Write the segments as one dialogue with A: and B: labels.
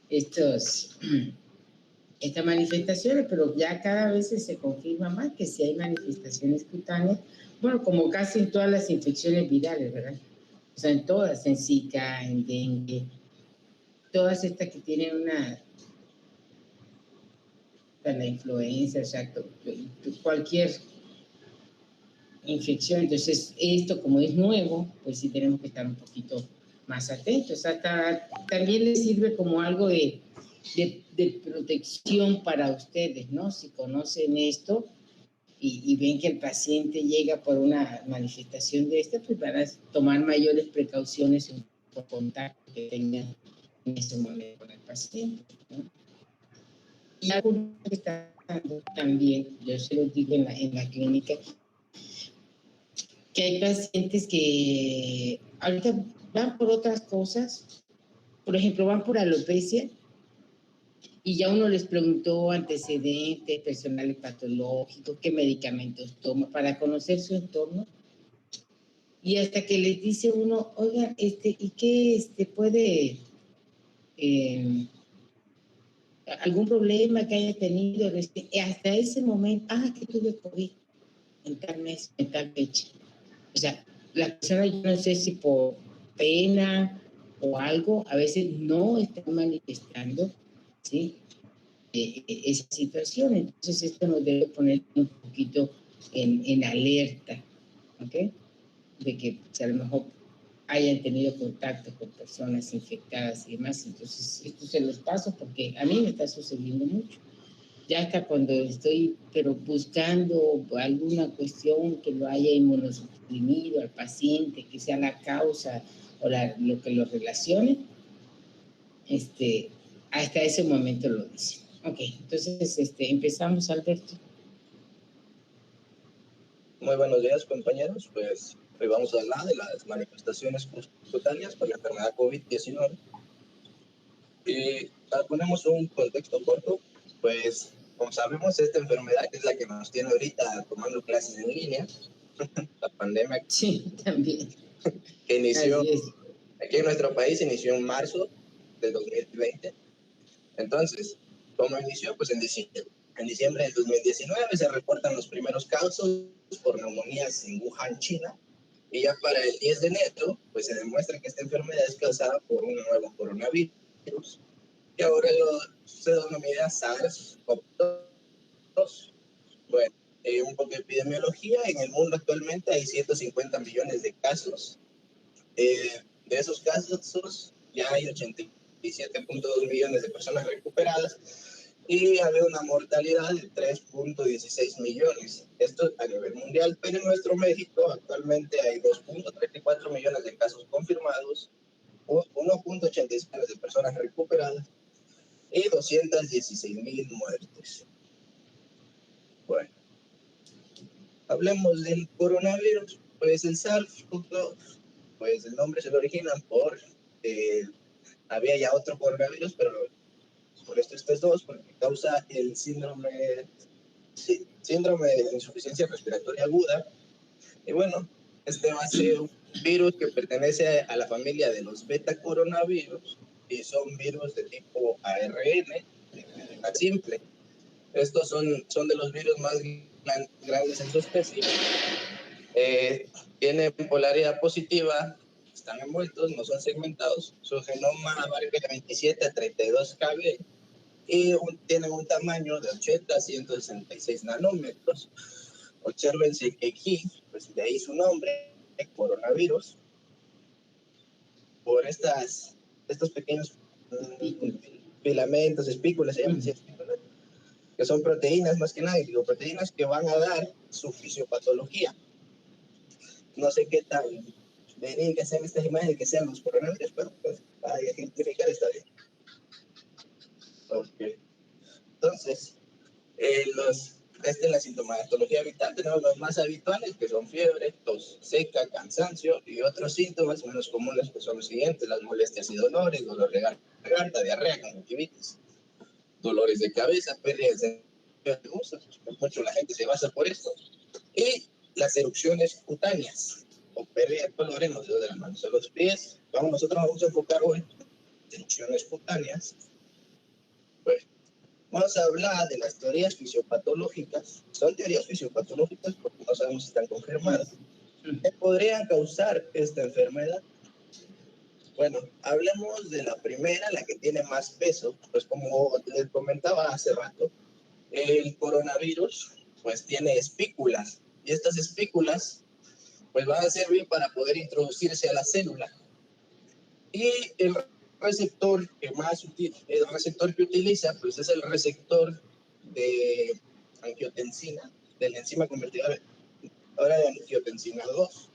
A: estos, estas manifestaciones, pero ya cada vez se confirma más que si hay manifestaciones cutáneas, bueno, como casi en todas las infecciones virales, ¿verdad? O sea, en todas, en Zika, en dengue, todas estas que tienen la influenza, o sea, cualquier infección. Entonces, esto como es nuevo, pues sí tenemos que estar un poquito más atentos. Hasta también les sirve como algo de protección para ustedes, ¿no? Si conocen esto y ven que el paciente llega por una manifestación de esta, pues van a tomar mayores precauciones en el contacto que tengan en ese momento con el paciente, ¿no? Y algo que está dando también, yo se lo digo en la clínica, que hay pacientes que ahorita van por otras cosas, por ejemplo, van por alopecia y ya uno les preguntó antecedentes, personales patológicos, qué medicamentos toma para conocer su entorno. Y hasta que les dice uno, oiga, ¿y qué puede, algún problema que haya tenido? Hasta ese momento, que tuve COVID en tal mes, en tal fecha. O sea, la persona, yo no sé si por pena o algo, a veces no está manifestando, ¿sí? Esa situación. Entonces, esto nos debe poner un poquito en alerta, ¿ok? De que pues, a lo mejor hayan tenido contacto con personas infectadas y demás. Entonces, esto se los paso porque a mí me está sucediendo mucho. Ya hasta cuando estoy, pero buscando alguna cuestión que lo haya inmunosuprimido al paciente, que sea la causa o lo que lo relacione, hasta ese momento lo dice. Ok, entonces empezamos, Alberto.
B: Muy buenos días, compañeros. Pues hoy vamos a hablar de las manifestaciones cutáneas por la enfermedad COVID-19. Y ponemos un contexto corto, pues como sabemos, esta enfermedad es la que nos tiene ahorita tomando clases en línea, la pandemia.
A: Sí, también.
B: Que inició aquí en nuestro país, inició en marzo del 2020. Entonces, ¿cómo inició? Pues en diciembre del 2019 se reportan los primeros casos por neumonías en Wuhan, China. Y ya para el 10 de enero, pues se demuestra que esta enfermedad es causada por un nuevo coronavirus, que ahora se denomina SARS-CoV-2. Bueno, un poco de epidemiología. En el mundo actualmente hay 150 millones de casos. De esos casos ya hay 87.2 millones de personas recuperadas y había una mortalidad de 3.16 millones. Esto a nivel mundial, pero en nuestro México actualmente hay 2.34 millones de casos confirmados, 1.86 millones de personas recuperadas y 216,000 muertes. Bueno, hablemos del coronavirus. Pues el SARS-CoV-2, pues el nombre se lo originan por, había ya otro coronavirus, pero por estos dos, porque causa el síndrome de insuficiencia respiratoria aguda. Y bueno, este va a ser un virus que pertenece a la familia de los beta coronavirus y son virus de tipo ARN, simple. Estos son de los virus más grandes en su especie. Tienen polaridad positiva, están envueltos, no son segmentados. Su genoma abarca de 27 a 32 kb y tienen un tamaño de 80 a 166 nanómetros. Obsérvense que aquí, pues de ahí su nombre, coronavirus, por estos pequeños filamentos, espículas, que son proteínas más que nada, digo, proteínas que van a dar su fisiopatología. No sé qué tan verídicas sean estas imágenes, que sean los coronavirus, pero pues para ejemplificar está bien. Okay. Entonces, la sintomatología vital tenemos los más habituales, que son fiebre, tos seca, cansancio, y otros síntomas menos comunes que son los siguientes: las molestias y dolores, dolor de garganta, diarrea, conjuntivitis, dolores de cabeza, pérdidas de gusto, mucho la gente se basa por esto, y las erupciones cutáneas, o pérdida de color en los dedos de las manos o los pies. Nosotros vamos a enfocar hoy en erupciones cutáneas. Vamos a hablar de las teorías fisiopatológicas. Son teorías fisiopatológicas porque no sabemos si están confirmadas. ¿Qué podrían causar esta enfermedad? Bueno, hablemos de la primera, la que tiene más peso. Pues como les comentaba hace rato, el coronavirus pues tiene espículas. Y estas espículas pues van a servir para poder introducirse a la célula. Y el receptor el receptor que utiliza, pues es el receptor de angiotensina, de la enzima convertidora ahora de angiotensina 2.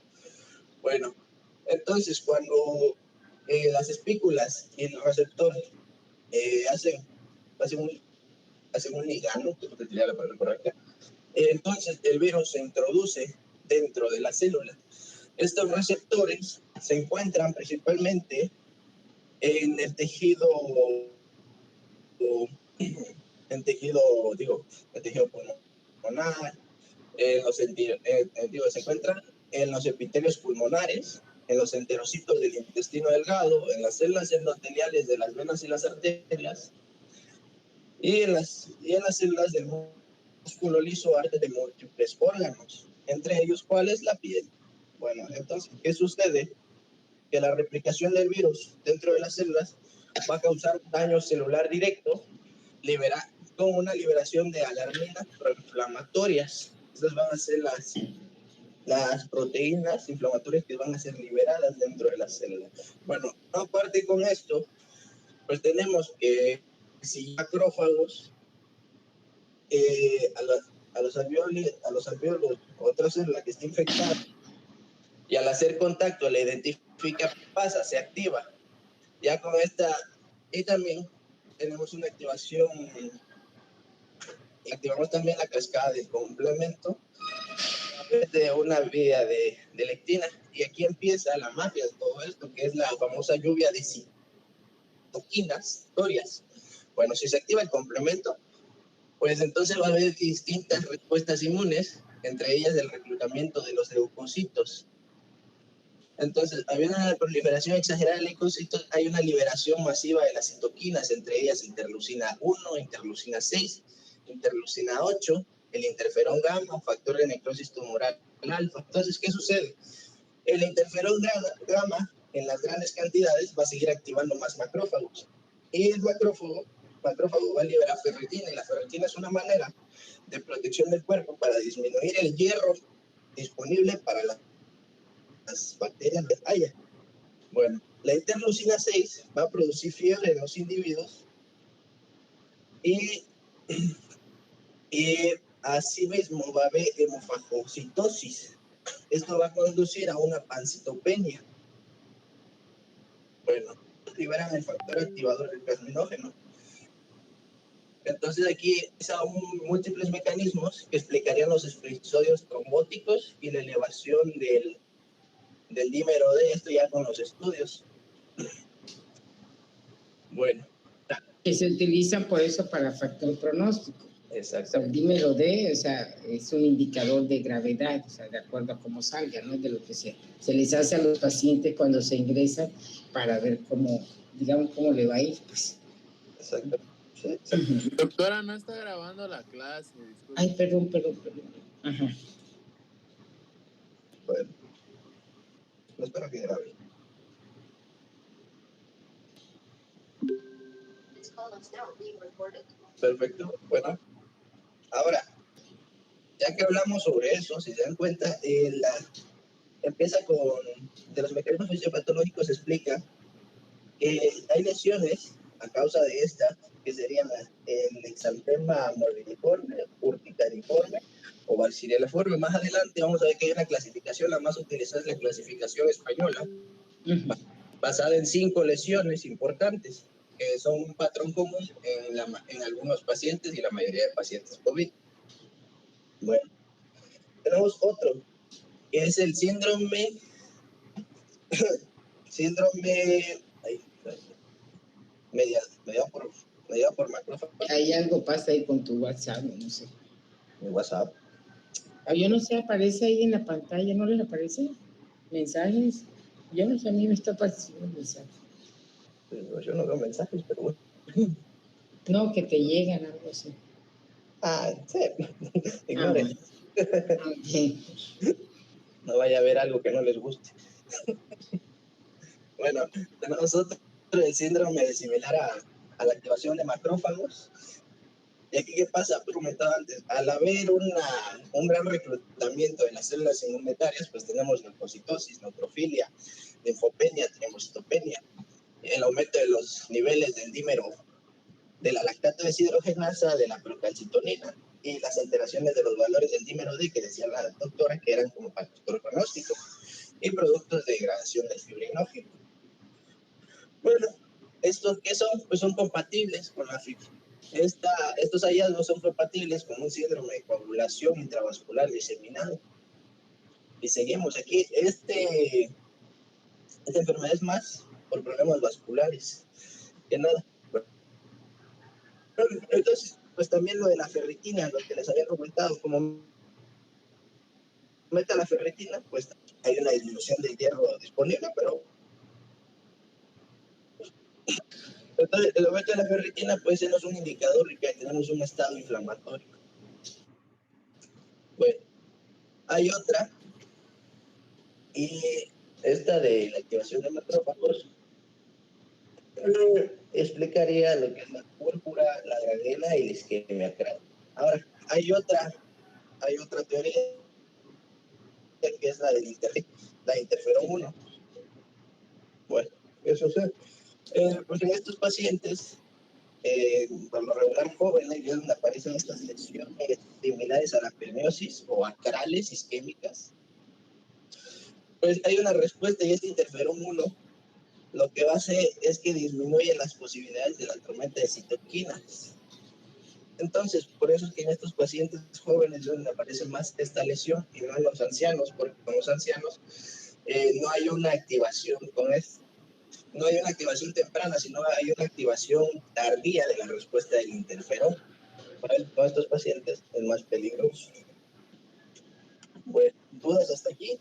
B: Bueno, entonces cuando las espículas y el receptor hacen un ligando, creo que sería la palabra correcta, entonces el virus se introduce dentro de la célula. Estos receptores se encuentran principalmente en el tejido el tejido pulmonar, se encuentran en los epitelios pulmonares, en los enterocitos del intestino delgado, en las células endoteliales de las venas y las arterias, y en las células del músculo liso de múltiples órganos, entre ellos, ¿cuál es la piel? Bueno, entonces, ¿qué sucede? Que la replicación del virus dentro de las células va a causar daño celular directo, con una liberación de alarminas proinflamatorias. Estas van a ser las proteínas inflamatorias que van a ser liberadas dentro de la célula. Bueno, aparte con esto, pues tenemos que si macrófagos, a los alveolos, otra célula que está infectada, y al hacer contacto la identifica, pasa, se activa. Ya con esta, y también tenemos una activamos también la cascada del complemento de una vía de lectina. Y aquí empieza la magia de todo esto, que es la famosa lluvia de citoquinas, torias. Bueno, si se activa el complemento, pues entonces va a haber distintas respuestas inmunes, entre ellas el reclutamiento de los leucocitos. Entonces, habiendo una proliferación exagerada de leucocitos, hay una liberación masiva de las citoquinas, entre ellas interleucina 1, interleucina 6, interleucina 8, el interferón gamma, factor de necrosis tumoral alfa. Entonces, ¿qué sucede? El interferón gamma, en las grandes cantidades, va a seguir activando más macrófagos. Y el macrófago va a liberar ferritina, y la ferritina es una manera de protección del cuerpo para disminuir el hierro disponible para las bacterias de haya. Bueno, la interleucina 6 va a producir fiebre en los individuos y asimismo va a haber hemofagocitosis. Esto va a conducir a una pancitopenia. Bueno, liberan el factor activador del plasminógeno. Entonces aquí son múltiples mecanismos que explicarían los episodios trombóticos y la elevación del dímero D, esto ya con los estudios. Bueno.
A: Que se utilizan por eso para factor pronóstico.
B: Exacto.
A: El dímero D, o sea, es un indicador de gravedad, o sea, de acuerdo a cómo salga, ¿no? De lo que se les hace a los pacientes cuando se ingresan para ver cómo, digamos, cómo le va a ir, pues.
B: Exacto. Sí,
C: Doctora, no está grabando la clase. Disculpe.
A: Ay, perdón. Ajá.
B: Bueno, no espero que grabe. Perfecto. Bueno, ahora, ya que hablamos sobre eso, si se dan cuenta, empieza de los mecanismos fisiopatológicos, explica que hay lesiones a causa de esta, que serían el exantema morbidiforme, urticariforme o bacilleliforme. Más adelante vamos a ver que hay una clasificación, la más utilizada es la clasificación española, basada en 5 lesiones importantes, que son un patrón común en algunos pacientes y la mayoría de pacientes COVID. Bueno, tenemos otro, que es el síndrome mediado por macrófagos.
A: Hay algo pasa ahí con tu WhatsApp, no sé.
B: Mi WhatsApp.
A: Yo no sé, aparece ahí en la pantalla, ¿no les aparece? Mensajes. Yo no sé, a mí me está apareciendo mensajes.
B: Yo no veo mensajes, pero bueno.
A: No, que te llegan, algo así.
B: Ah, sí. Ignoren.
A: Ok.
B: No vaya a haber algo que no les guste. Bueno, tenemos otro, el síndrome similar a la activación de macrófagos. ¿Y aquí qué pasa? Pues comentaba antes, al haber un gran reclutamiento de las células inmunitarias, pues tenemos leucocitosis, neutrofilia, linfopenia, trombocytopenia, el aumento de los niveles del dímero de la lactato deshidrogenasa, de la procalcitonina y las alteraciones de los valores del dímero D, que decía la doctora, que eran como factor pronóstico, y productos de degradación del fibrinógeno. Bueno, ¿estos qué son? Pues son compatibles con la fibra. Estos hallazgos son compatibles con un síndrome de coagulación intravascular diseminado. Y seguimos aquí. Esta enfermedad es más por problemas vasculares que nada. Entonces, pues también lo de la ferritina, lo que les había comentado, como meta la ferritina, pues hay una disminución del hierro disponible, pero entonces, el aumento de la ferritina puede sernos un indicador de que tenemos un estado inflamatorio. Bueno, hay otra, y esta de la activación de macrófagos explicaría lo que es la púrpura, la gangrena y la isquemia craneal. Ahora, hay otra teoría que es la del la interferón 1. Bueno, eso es. Pues en estos pacientes, por lo regular jóvenes, es donde aparecen estas lesiones similares a la permeosis o acrales isquémicas. Pues hay una respuesta y este interferón 1 lo que va a hacer es que disminuye las posibilidades de la tormenta de citoquinas. Entonces, por eso es que en estos pacientes jóvenes es donde aparece más esta lesión y no en los ancianos, porque con los ancianos no hay una activación con esto. No hay una activación temprana, sino hay una activación tardía de la respuesta del interferón. Con estos pacientes es más peligroso. Bueno, ¿dudas hasta aquí?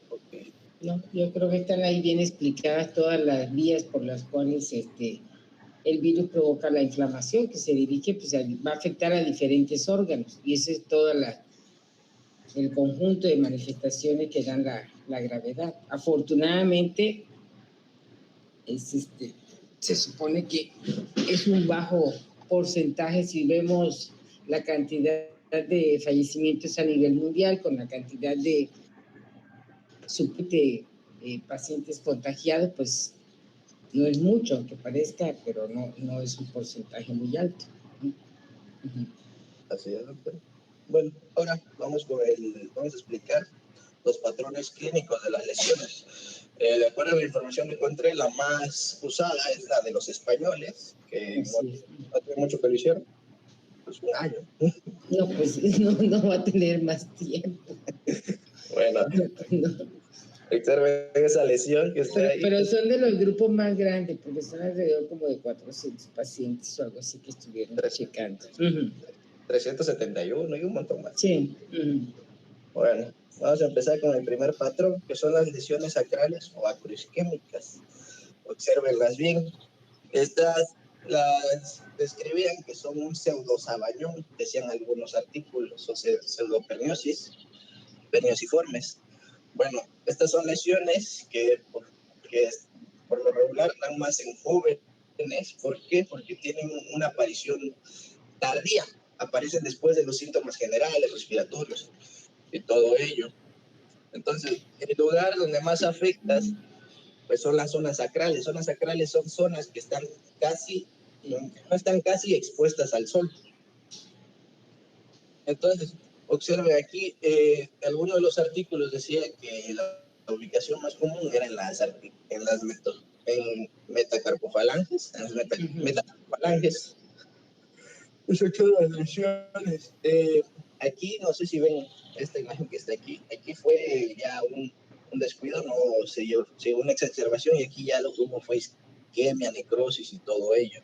B: Okay.
A: No, yo creo que están ahí bien explicadas todas las vías por las cuales el virus provoca la inflamación que se dirige, pues va a afectar a diferentes órganos y ese es todo el conjunto de manifestaciones que dan la gravedad. Afortunadamente, se supone que es un bajo porcentaje si vemos la cantidad de fallecimientos a nivel mundial con la cantidad de pacientes contagiados, pues no es mucho, aunque parezca, pero no es un porcentaje muy alto.
B: Así es, doctor. Bueno, ahora vamos a explicar los patrones clínicos de las lesiones. De acuerdo a la información que encontré, la más usada es la de los españoles, que no tiene mucho que lo hicieron, pues un año.
A: No, pues no va a tener más tiempo.
B: Bueno, observen esa lesión que está ahí.
A: Pero son de los grupos más grandes, porque son alrededor como de 400 pacientes o algo así que estuvieron checando.
B: 371 y un montón más.
A: Sí.
B: Bueno, vamos a empezar con el primer patrón, que son las lesiones sacrales o acroisquémicas. Obsérvenlas bien. Estas las describían que son un pseudosabañón, decían algunos artículos, o pseudoperniosis, perniosiformes. Bueno, estas son lesiones que por lo regular dan más en jóvenes. ¿Por qué? Porque tienen una aparición tardía, aparecen después de los síntomas generales, respiratorios y todo ello. Entonces, el lugar donde más afectas, pues son las zonas sacrales. Zonas sacrales son zonas que están no están casi expuestas al sol. Entonces, observe aquí, algunos de los artículos decía que la ubicación más común era en metacarpofalanges, metacarpofalanges. Eso son las lesiones. Aquí, no sé si ven esta imagen que está aquí, aquí fue ya un descuido, no se dio una exacerbación y aquí ya lo que hubo fue isquemia, necrosis y todo ello.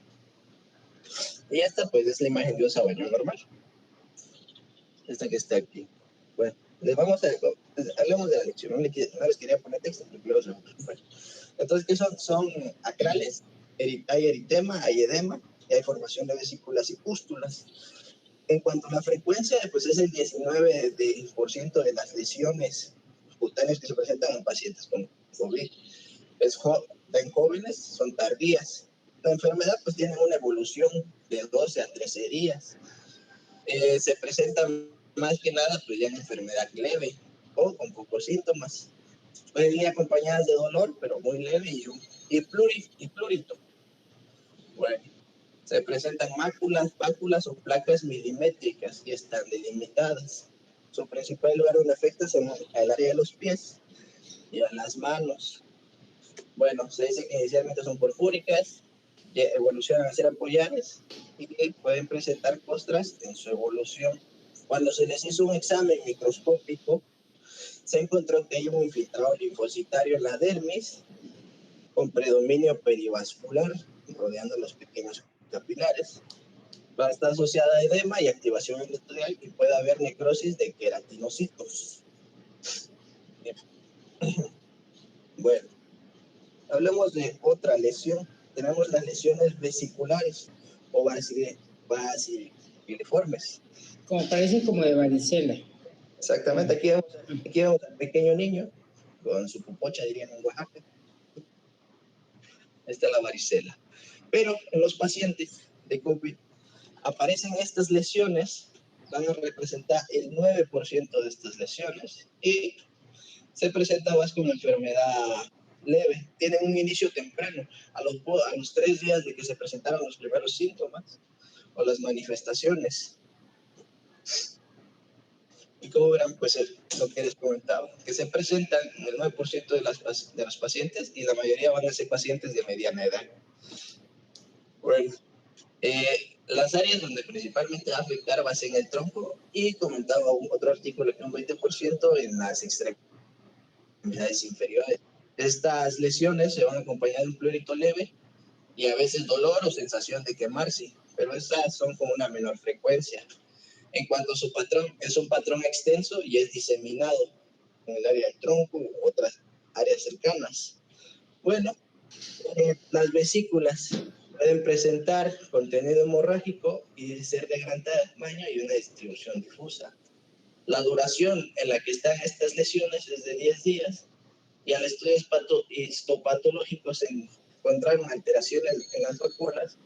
B: Y esta pues es la imagen de un sabañón normal. Esta que está aquí. Bueno, hablemos de la lección. No les quería poner texto, porque luego bueno. Entonces, ¿qué son? Son acrales Hay eritema, hay edema, y hay formación de vesículas y pústulas. En cuanto a la frecuencia, pues es el 19% de las lesiones cutáneas que se presentan en pacientes con COVID. En jóvenes son tardías. La enfermedad pues tiene una evolución de 12 a 13 días. Se presentan más que nada pues ya en enfermedad leve o con pocos síntomas. Pueden ir acompañadas de dolor, pero muy leve y plurito. Bueno, se presentan máculas, pápulas o placas milimétricas y están delimitadas. Su principal lugar donde afecta es en el área de los pies y a las manos. Bueno, se dice que inicialmente son porfúricas, evolucionan a ser apoyares y pueden presentar costras en su evolución. Cuando se les hizo un examen microscópico, se encontró que hay un infiltrado linfocitario en la dermis con predominio perivascular rodeando los pequeños capilares. Va a estar asociada a edema y activación endotelial y puede haber necrosis de queratinocitos. Bueno, hablemos de otra lesión. Tenemos las lesiones vesiculares o basiliformes.
A: Como parecen como de varicela.
B: Exactamente, aquí vemos al pequeño niño con su pupocha, dirían en Oaxaca. Esta es la varicela. Pero en los pacientes de COVID aparecen estas lesiones, van a representar el 9% de estas lesiones y se presenta más como enfermedad leve. Tienen un inicio temprano, a los 3 días de que se presentaron los primeros síntomas o las manifestaciones. Y como verán, pues lo que les comentaba, que se presentan en el 9% de los pacientes y la mayoría van a ser pacientes de mediana edad. Bueno, las áreas donde principalmente va a afectar va a ser en el tronco y comentaba otro artículo que un 20% en las extremidades inferiores. Estas lesiones se van a acompañar de un prurito leve y a veces dolor o sensación de quemarse, pero estas son con una menor frecuencia. En cuanto a su patrón, es un patrón extenso y es diseminado en el área del tronco u otras áreas cercanas. Bueno, las vesículas pueden presentar contenido hemorrágico y ser de gran tamaño y una distribución difusa. La duración en la que están estas lesiones es de 10 días y al estudio histopatológico se encontraron alteraciones en las vacuolas,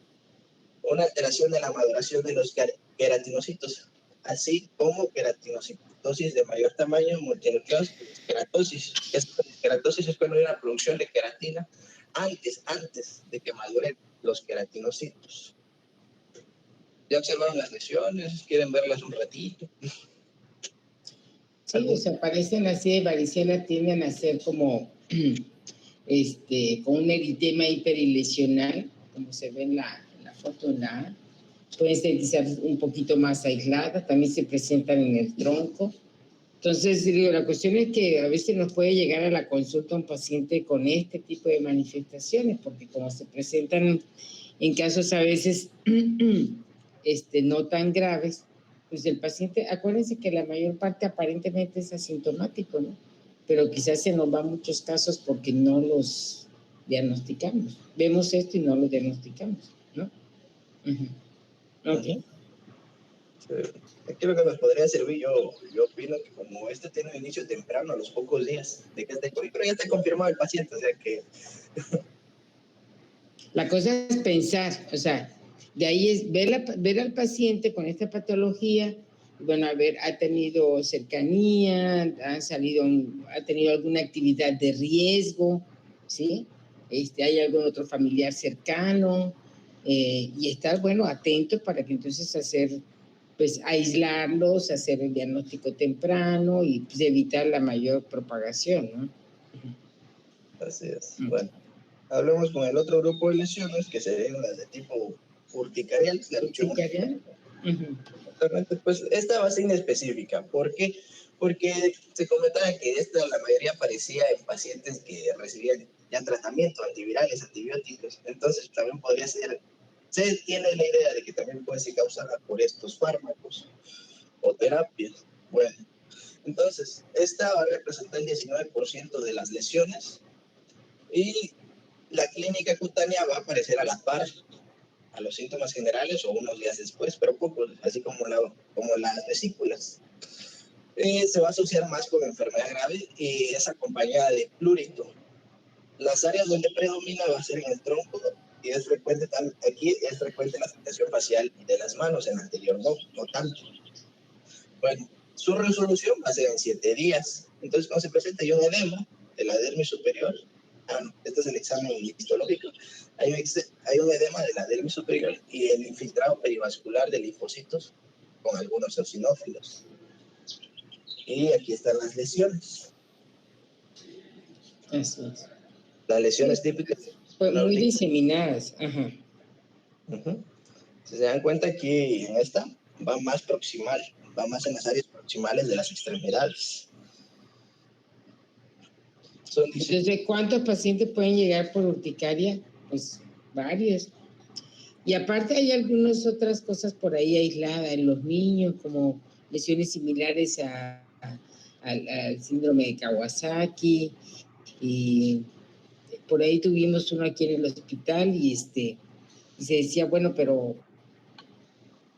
B: una alteración de la maduración de los queratinocitos, así como queratinocitosis de mayor tamaño, multinucleosis, queratosis. Queratosis es cuando hay una producción de queratina antes de que maduren los queratinocitos. ¿Ya observaron las lesiones? ¿Quieren verlas un ratito?
A: Sí, o sea, parecen así de varicela, tienden a ser como con un eritema hiperilesional, como se ve en la foto en la A. Pueden ser quizás un poquito más aisladas, también se presentan en el tronco. Entonces, digo, la cuestión es que a veces nos puede llegar a la consulta un paciente con este tipo de manifestaciones, porque como se presentan en casos a veces no tan graves, pues el paciente, acuérdense que la mayor parte aparentemente es asintomático, ¿no? Pero quizás se nos van muchos casos porque no los diagnosticamos. Vemos esto y no lo diagnosticamos, ¿no? Ok.
B: Aquí lo que nos podría servir, yo opino que como este tiene un inicio temprano, a los pocos días de que esté COVID, pero ya está confirmado el paciente, o sea que...
A: La cosa es pensar, o sea, de ahí es ver al paciente con esta patología, bueno, a ver, ha tenido cercanía, ha tenido alguna actividad de riesgo, ¿sí? Hay algún otro familiar cercano, y estar, bueno, atento para que entonces aislarlos, hacer el diagnóstico temprano y pues, evitar la mayor propagación, ¿no?
B: Así es. Bueno, hablemos con el otro grupo de lesiones que serían las de tipo urticarial.
A: ¿Urticarial?
B: Pues esta va a ser inespecífica. ¿Por qué? Porque se comentaba que la mayoría aparecía en pacientes que recibían ya tratamiento, antivirales, antibióticos. Entonces también podría ser, se tiene la idea de que también puede ser causada por estos fármacos o terapias. Bueno, entonces esta va a representar el 19% de las lesiones y La clínica cutánea va a aparecer a la par a los síntomas generales o unos días después, pero pocos, así como las vesículas. Se va a asociar más con enfermedad grave y es acompañada de plurito. Las áreas donde predomina va a ser en el tronco y es frecuente, aquí es frecuente la afectación facial de las manos, en el anterior no tanto. Bueno, su resolución va a ser en 7 días. Entonces, cuando se presenta un edema de la dermis superior, este es el examen histológico, hay un edema de la dermis superior y el infiltrado perivascular de linfocitos con algunos eosinófilos. Y aquí están las lesiones.
A: Así es.
B: Las lesiones típicas.
A: Pues muy diseminadas. Ajá.
B: Si se dan cuenta, aquí en esta va más proximal, va más en las áreas proximales de las extremidades.
A: Entonces, ¿cuántos pacientes pueden llegar por urticaria? Pues varios. Y aparte hay algunas otras cosas por ahí aisladas en los niños, como lesiones similares al síndrome de Kawasaki. Y por ahí tuvimos uno aquí en el hospital y se decía, bueno, pero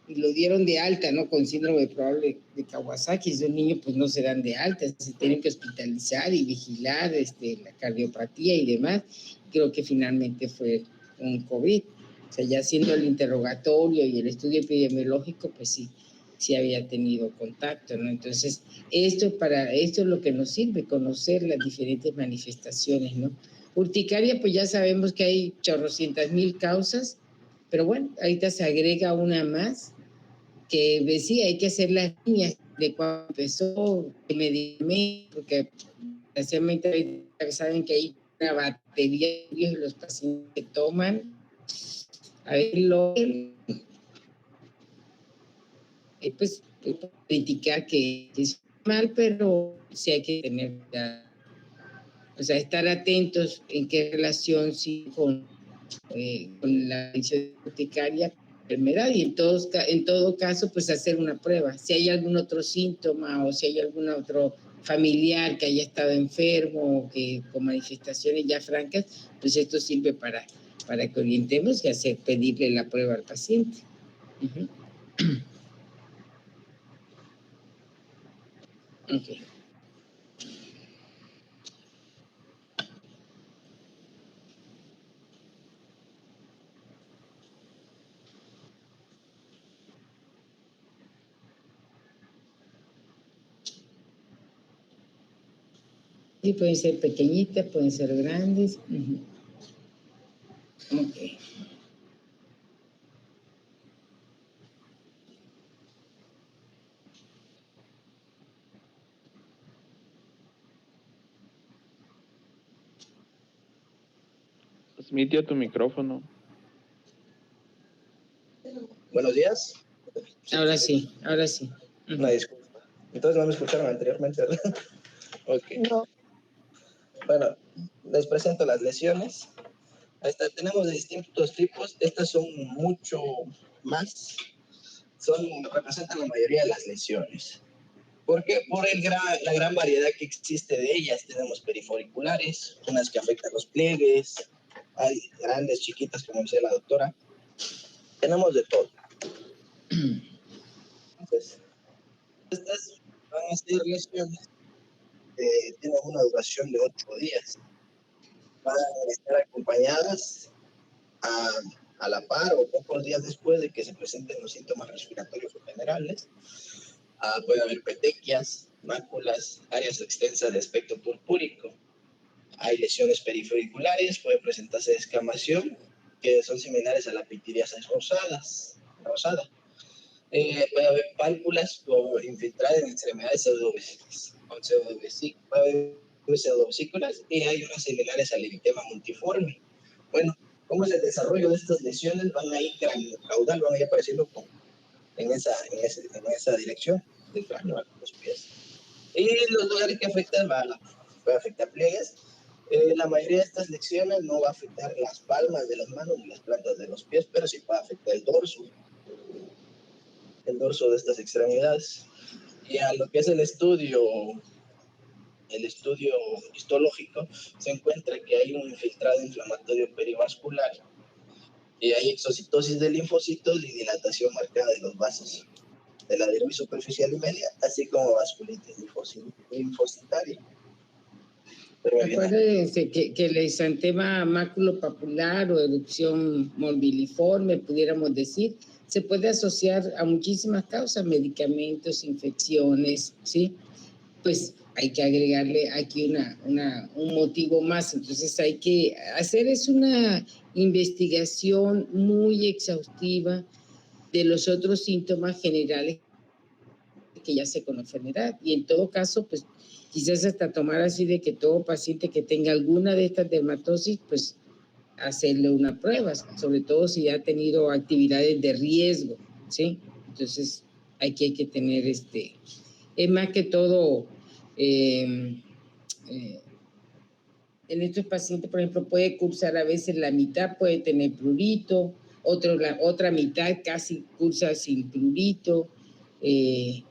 A: lo dieron de alta, ¿no? Con síndrome probable de Kawasaki. Esos niños pues no se dan de alta, se tienen que hospitalizar y vigilar la cardiopatía y demás. Creo que finalmente fue un COVID. O sea, ya haciendo el interrogatorio y el estudio epidemiológico, pues sí había tenido contacto, ¿no? Entonces, esto es lo que nos sirve, conocer las diferentes manifestaciones, ¿no? Urticaria, pues ya sabemos que hay chorrocientas mil causas, pero bueno, ahorita se agrega una más, que decía, hay que hacer las líneas de cuando empezó, de medicamentos, porque especialmente saben que hay una batería de los pacientes que toman. A ver, pues criticar que es mal, pero sí hay que tener, o sea, estar atentos en qué relación sí con la infección urticaria, enfermedad, y en todo caso, pues hacer una prueba. Si hay algún otro síntoma o si hay algún otro familiar que haya estado enfermo o que con manifestaciones ya francas, pues esto sirve para que orientemos y pedirle la prueba al paciente. Okay. Sí, pueden ser pequeñitas, pueden ser grandes. Ok.
D: Transmitió tu micrófono.
B: Buenos días.
A: Ahora sí.
B: Una disculpa. Entonces no me escucharon anteriormente, ¿verdad? Ok.
E: No.
B: Bueno, les presento las lesiones. Tenemos de distintos tipos. Estas son mucho más. Representan la mayoría de las lesiones. ¿Por qué? Por la gran variedad que existe de ellas. Tenemos perifuriculares, unas que afectan los pliegues, hay grandes, chiquitas, como decía la doctora. Tenemos de todo. Entonces, estas van a ser lesiones que tienen una duración de 8 días. Van a estar acompañadas a la par o pocos días después de que se presenten los síntomas respiratorios o generales. Puede haber petequias, máculas, áreas extensas de aspecto purpúrico. Hay lesiones perifuriculares, puede presentarse descamación, que son similares a la pityriasis rosada. Puede haber pálpulas infiltradas en extremidades pseudovesículas y hay unas similares al eritema multiforme. Bueno, ¿cómo es el desarrollo de estas lesiones? Van a ir caudal, van a ir apareciendo en esa dirección del cráneo a los pies. Y los lugares que afectan puede afectar pliegues. La mayoría de estas lesiones no va a afectar las palmas de las manos ni las plantas de los pies, pero sí puede afectar el dorso de estas extremidades. Y a lo que es el estudio el estudio histológico, se encuentra que hay un infiltrado inflamatorio perivascular y hay exocitosis de linfocitos y dilatación marcada de los vasos de la dermis superficial y media, así como vasculitis linfocitaria.
A: Acuérdense que el exantema maculopapular o erupción morbiliforme, pudiéramos decir, se puede asociar a muchísimas causas, medicamentos, infecciones, ¿sí? Pues hay que agregarle aquí un motivo más. Entonces hay que hacer una investigación muy exhaustiva de los otros síntomas generales que ya se conocen en edad. Y en todo caso, pues quizás hasta tomar así de que todo paciente que tenga alguna de estas dermatosis, pues hacerle una prueba, sobre todo si ya ha tenido actividades de riesgo, ¿sí? Entonces hay que tener es más que todo, en estos pacientes, por ejemplo, puede cursar a veces la mitad, puede tener prurito, la otra mitad casi cursa sin prurito, y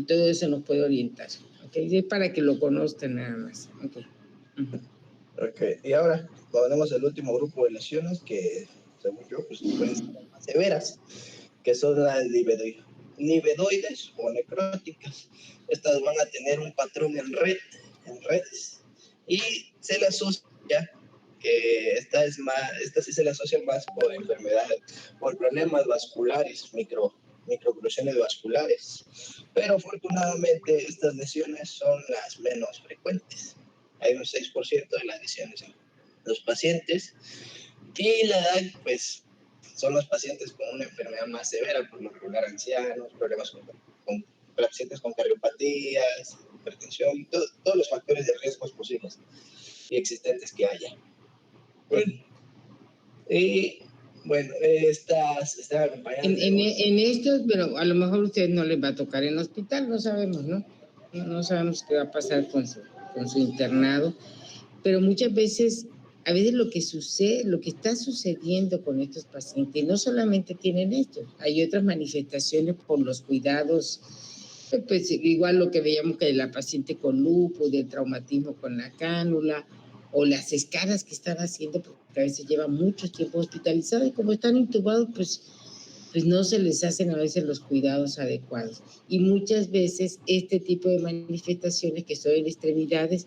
A: todo eso nos puede orientar, ¿ok? Es para que lo conozcan nada más, ¿ok?
B: Ok, y ahora ponemos el último grupo de lesiones que, según yo, pues pueden ser más severas, que son las nivedoides o necróticas. Estas van a tener un patrón en redes, y se le asocia que esta sí se le asocia más por enfermedades, por problemas vasculares, microoclusiones vasculares. Pero afortunadamente estas lesiones son las menos frecuentes. Hay un 6% de las lesiones en los pacientes, y la edad, pues, son los pacientes con una enfermedad más severa, por lo regular ancianos, problemas con pacientes con cardiopatías, hipertensión, todos los factores de riesgos posibles y existentes que haya. Bueno, y bueno, están acompañadas
A: en estos, pero a lo mejor a ustedes no les va a tocar en hospital, no sabemos, ¿no? No sabemos qué va a pasar con su internado, pero muchas veces, a veces lo que sucede, lo que está sucediendo con estos pacientes, no solamente tienen esto, hay otras manifestaciones por los cuidados, pues igual lo que veíamos que la paciente con lupus, del traumatismo con la cánula, o las escalas que están haciendo, porque a veces llevan mucho tiempo hospitalizados y como están intubados, pues no se les hacen a veces los cuidados adecuados. Y muchas veces este tipo de manifestaciones que son en extremidades,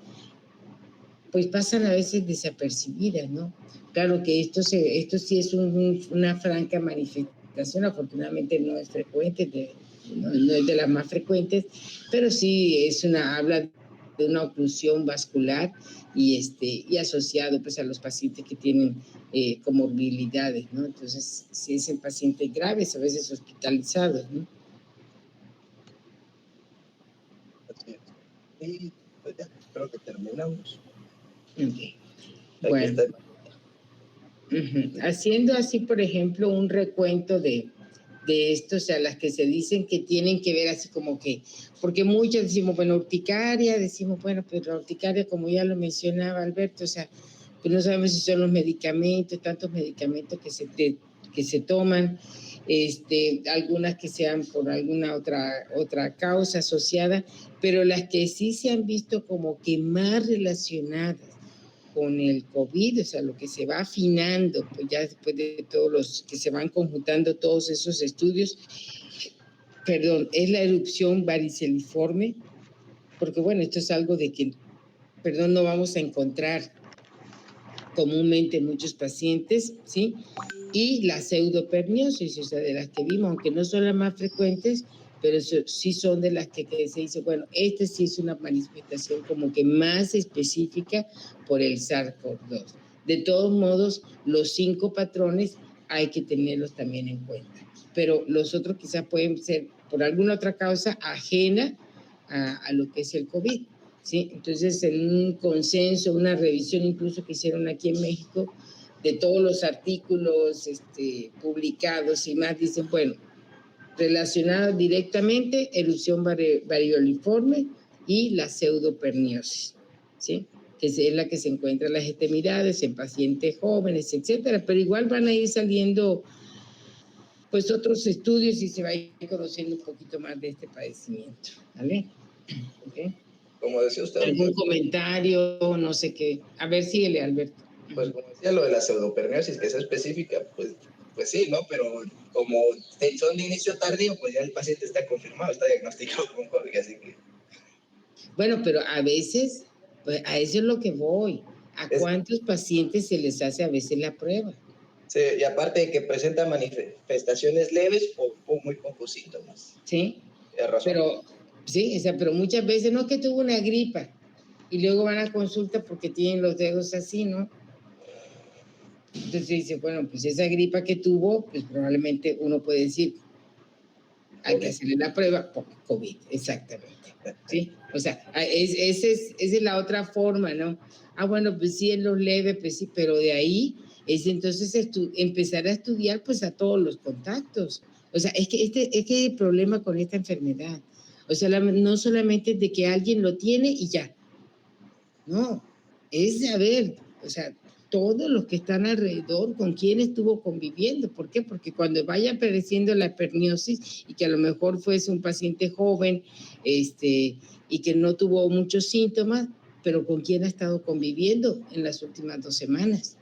A: pues pasan a veces desapercibidas, ¿no? Claro que esto sí es una franca manifestación, afortunadamente no es frecuente, no es de las más frecuentes, pero sí habla de una oclusión vascular y asociado pues a los pacientes que tienen comorbilidades, ¿no? Entonces, si es en pacientes graves, a veces hospitalizados, ¿no?
B: Así es. Y pues ya, creo que terminamos.
A: Okay.
B: Aquí
A: Bueno.
B: está.
A: Haciendo así, por ejemplo, un recuento de esto, o sea, las que se dicen que tienen que ver así como que, porque muchos decimos, bueno, urticaria, decimos, bueno, pues la urticaria, como ya lo mencionaba Alberto, o sea, pues no sabemos si son los medicamentos, tantos medicamentos que se toman, algunas que sean por alguna otra causa asociada, pero las que sí se han visto como que más relacionadas con el COVID, o sea, lo que se va afinando, pues ya después de todos los que se van conjuntando todos esos estudios, es la erupción variceliforme, porque bueno, esto es algo de que, no vamos a encontrar comúnmente en muchos pacientes, ¿sí? Y la pseudoperniosis, o sea, de las que vimos, aunque no son las más frecuentes, pero sí son de las que se dice, bueno, esta sí es una manifestación como que más específica por el SARS-CoV-2. De todos modos, los 5 patrones hay que tenerlos también en cuenta, pero los otros quizás pueden ser por alguna otra causa ajena a lo que es el COVID, ¿sí? Entonces, en un consenso, una revisión incluso que hicieron aquí en México, de todos los artículos publicados y más, dicen, bueno, relacionada directamente, erupción varioliforme y la pseudoperniosis, ¿sí? Que es la que se encuentra en las extremidades, en pacientes jóvenes, etcétera, pero igual van a ir saliendo pues otros estudios y se va a ir conociendo un poquito más de este padecimiento, ¿vale? ¿Okay?
B: como decía usted,
A: ¿Algún comentario? No sé qué. A ver, síguele, Alberto.
B: pues como decía lo de la pseudoperniosis, que es específica, pues sí, ¿no? Pero como son de inicio tardío, pues ya el paciente está confirmado, está diagnosticado con COVID, así que...
A: Bueno, pero a veces, pues a eso es lo que voy. ¿A
B: Es-
A: cuántos pacientes se les hace a veces la prueba?
B: Sí, y aparte de que presenta manifestaciones leves o muy pocos síntomas.
A: ¿Sí?
B: Tienes razón.
A: Pero, sí, o sea, pero muchas veces no es que tuvo una gripa y luego van a consulta porque tienen los dedos así, ¿no? Entonces dice, bueno, pues esa gripa que tuvo, pues probablemente uno puede decir, hay que hacerle la prueba por COVID, exactamente. ¿Sí? O sea, esa es la otra forma, ¿no? Ah, bueno, pues sí, es lo leve, pues sí, pero de ahí es entonces empezar a estudiar pues a todos los contactos. O sea, es que el problema con esta enfermedad, o sea, no solamente es de que alguien lo tiene y ya, no, es saber, o sea, todos los que están alrededor, con quién estuvo conviviendo. ¿Por qué? Porque cuando vaya apareciendo la perniosis y que a lo mejor fuese un paciente joven, y que no tuvo muchos síntomas, pero con quién ha estado conviviendo en las últimas 2 semanas.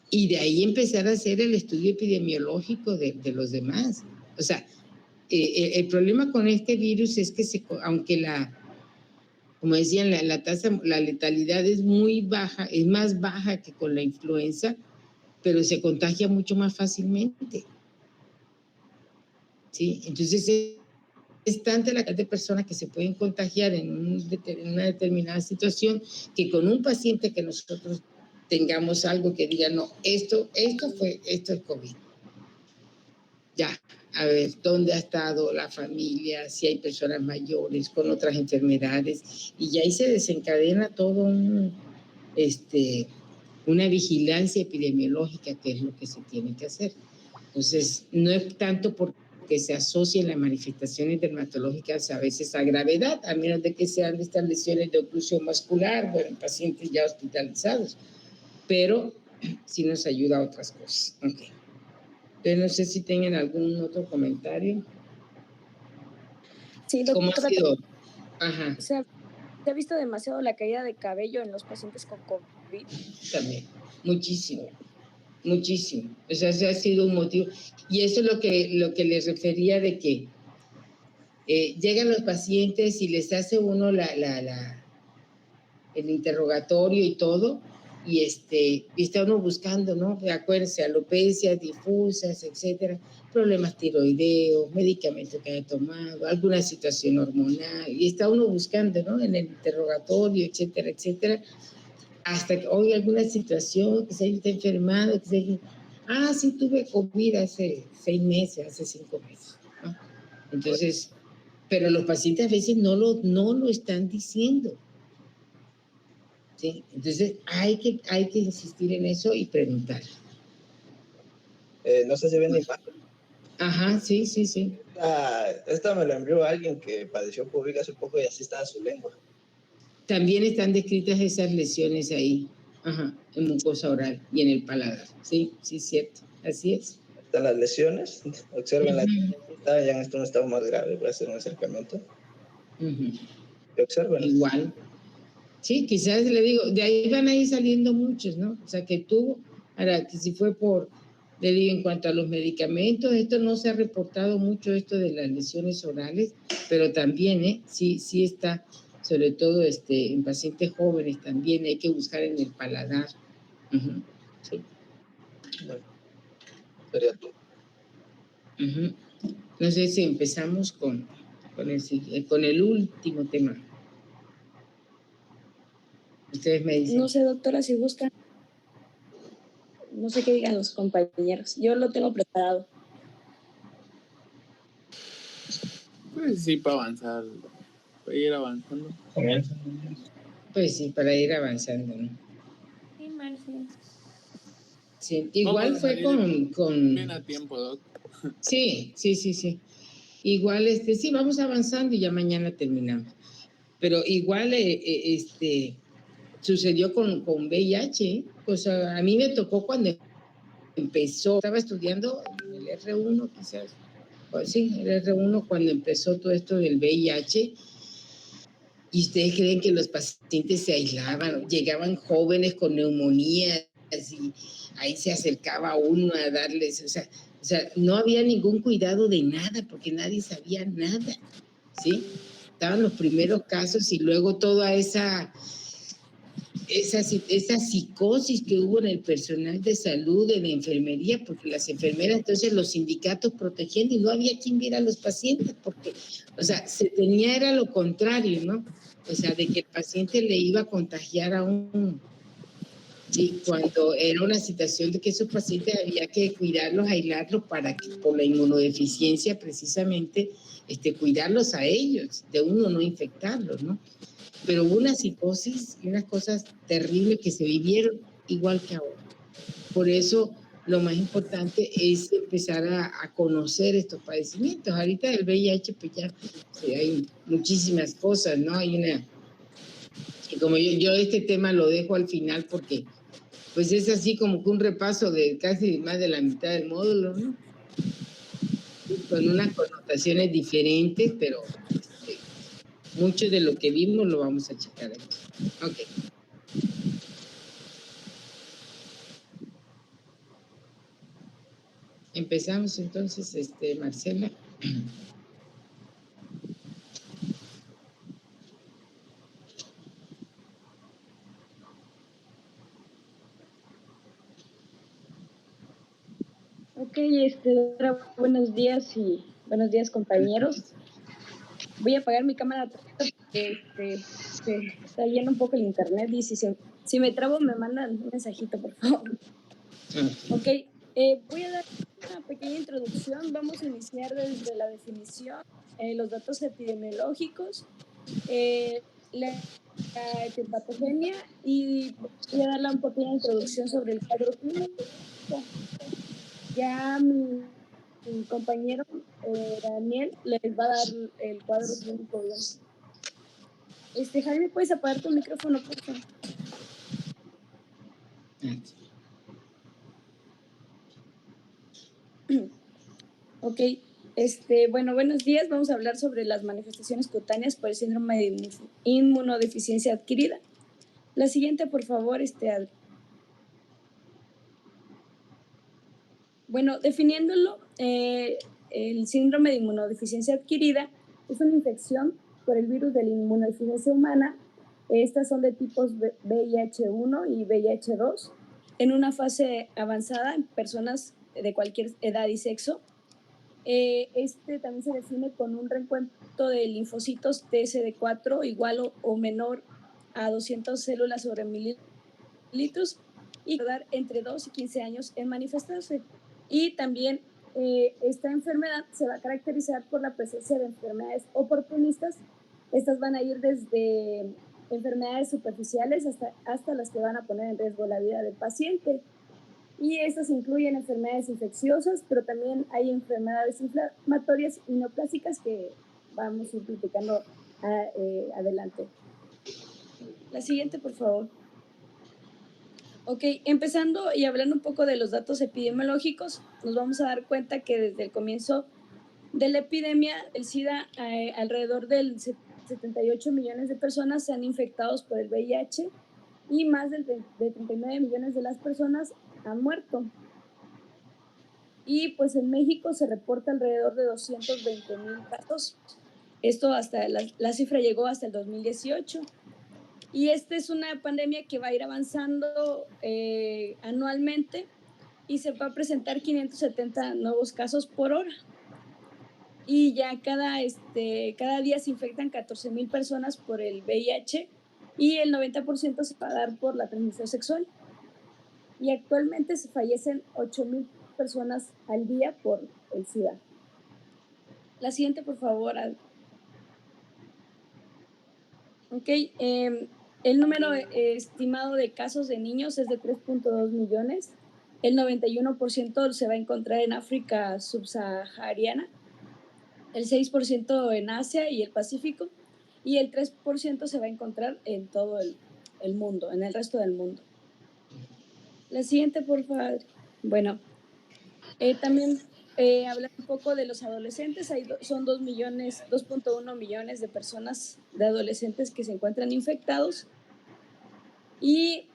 A: Y de ahí empezar a hacer el estudio epidemiológico de los demás. O sea, el problema con este virus es que aunque como decían, la tasa, la letalidad es muy baja, es más baja que con la influenza, pero se contagia mucho más fácilmente. ¿Sí? Entonces, es tanta la cantidad de personas que se pueden contagiar en una determinada situación que con un paciente que nosotros tengamos algo que diga, no, esto es COVID. Ya, a ver, ¿dónde ha estado la familia? Si hay personas mayores con otras enfermedades. Y ya ahí se desencadena todo una vigilancia epidemiológica, que es lo que se tiene que hacer. Entonces, no es tanto porque se asocien las manifestaciones dermatológicas a veces a gravedad, a menos de que sean estas lesiones de oclusión muscular, bueno, en pacientes ya hospitalizados, pero sí nos ayuda a otras cosas. Okay. Entonces, no sé si tengan algún otro comentario.
D: Sí,
A: ¿Cómo ha
D: doctora,
A: sido? Ajá.
D: se ha visto demasiado la caída de cabello en los pacientes con COVID.
A: También, muchísimo. O sea, ese ha sido un motivo. Y eso es lo que les refería de que llegan los pacientes y les hace uno el interrogatorio y todo, y está uno buscando, ¿no? Acuérdense, alopecias difusas, etcétera, problemas tiroideos, medicamentos que haya tomado, alguna situación hormonal, y está uno buscando, ¿no? En el interrogatorio, etcétera, etcétera, hasta que hoy alguna situación, que se haya enfermado, que se haya, sí tuve COVID hace 6 meses, hace 5 meses, ¿no? Entonces, pero los pacientes a veces no lo están diciendo. ¿Sí? Entonces hay que insistir en eso y preguntar.
B: No sé si ven la imagen.
A: Ajá, sí.
B: Esta me la envió alguien que padeció COVID hace poco y así estaba su lengua.
A: También están descritas esas lesiones ahí, ajá, en mucosa oral y en el paladar. Sí, cierto, así es.
B: Están las lesiones, observen las lesiones, ya en un estado más grave, voy a hacer un acercamiento. Y observen.
A: Igual. Sí, quizás le digo, de ahí van a ir saliendo muchos, ¿no? O sea, que tuvo, ahora, que si fue le digo, en cuanto a los medicamentos, esto no se ha reportado mucho, esto de las lesiones orales, pero también, sí está, sobre todo en pacientes jóvenes también hay que buscar en el paladar. Sí.
B: Bueno, sería tú.
A: No sé si empezamos con el último tema. Ustedes me dicen.
D: No sé, doctora, si buscan. No sé qué digan los compañeros. Yo lo tengo preparado.
C: Pues sí, para avanzar, para ir avanzando.
A: Pues sí, para ir avanzando, ¿no?
D: Sí, Marcia.
A: Sí, igual
C: Vamos a
A: fue
C: salir
A: con...
C: bien a tiempo, Doc.
A: Sí. Igual, sí, vamos avanzando y ya mañana terminamos. Pero igual, sucedió con VIH, ¿eh? O sea, a mí me tocó cuando empezó, estaba estudiando el R1 quizás, pues sí, el R1 cuando empezó todo esto del VIH, ¿Y ustedes creen que los pacientes se aislaban? Llegaban jóvenes con neumonías y ahí se acercaba uno a darles, o sea, no había ningún cuidado de nada porque nadie sabía nada, ¿sí? Estaban los primeros casos y luego toda esa psicosis que hubo en el personal de salud, en la enfermería, porque las enfermeras, entonces los sindicatos protegiendo y no había quien viera a los pacientes, porque, o sea, se tenía era lo contrario, ¿no? O sea, de que el paciente le iba a contagiar a un, sí, cuando era una situación de que esos pacientes había que cuidarlos, aislarlos para que, por la inmunodeficiencia precisamente, cuidarlos a ellos, de uno no infectarlos, ¿no? Pero hubo una psicosis y unas cosas terribles que se vivieron igual que ahora. Por eso lo más importante es empezar a conocer estos padecimientos. Ahorita el VIH, pues ya sí, hay muchísimas cosas, ¿no? Hay una... Y como yo este tema lo dejo al final porque pues es así como que un repaso de casi más de la mitad del módulo, ¿no? Con unas connotaciones diferentes, pero mucho de lo que vimos lo vamos a checar aquí. Ok. Empezamos entonces, Marcela.
D: Ok, buenos días y buenos días, compañeros. Voy a apagar mi cámara porque se está yendo un poco el internet y si me trabo me mandan un mensajito, por favor. Ok, voy a dar una pequeña introducción. Vamos a iniciar desde la definición, los datos epidemiológicos, la etiopatogenia y voy a darle una pequeña introducción sobre el cuadro clínico. Ya mi compañero Daniel les va a dar el cuadro clínico bien. Jaime, ¿puedes apagar tu micrófono, por favor? Ok, bueno, buenos días. Vamos a hablar sobre las manifestaciones cutáneas por el síndrome de inmunodeficiencia adquirida. La siguiente, por favor, Adri. Bueno, definiéndolo, el síndrome de inmunodeficiencia adquirida es una infección por el virus de la inmunodeficiencia humana. Estas son de tipos VIH1 y VIH2 en una fase avanzada en personas de cualquier edad y sexo. También se define con un reencuentro de linfocitos TSD4 igual o menor a 200 células sobre mililitros y tardar entre 2 y 15 años en manifestarse. Y también esta enfermedad se va a caracterizar por la presencia de enfermedades oportunistas. Estas van a ir desde enfermedades superficiales hasta las que van a poner en riesgo la vida del paciente. Y estas incluyen enfermedades infecciosas, pero también hay enfermedades inflamatorias y neoplásicas que vamos a ir platicando adelante. La siguiente, por favor. Ok, empezando y hablando un poco de los datos epidemiológicos, nos vamos a dar cuenta que desde el comienzo de la epidemia del SIDA, alrededor del 78 millones de personas se han infectado por el VIH y más de 39 millones de las personas han muerto. Y pues en México se reporta alrededor de 220,000 casos. Esto hasta la cifra llegó hasta el 2018. Y esta es una pandemia que va a ir avanzando anualmente y se va a presentar 570 nuevos casos por hora. Y ya cada día se infectan 14,000 personas por el VIH y el 90% se va a dar por la transmisión sexual. Y actualmente se fallecen 8,000 personas al día por el SIDA. La siguiente, por favor. Ok, el número estimado de casos de niños es de 3.2 millones. El 91% se va a encontrar en África subsahariana, el 6% en Asia y el Pacífico, y el 3% se va a encontrar en todo el mundo, en el resto del mundo. La siguiente, por favor. Bueno, también hablar un poco de los adolescentes. Son 2.1 millones de personas, de adolescentes que se encuentran infectados. Y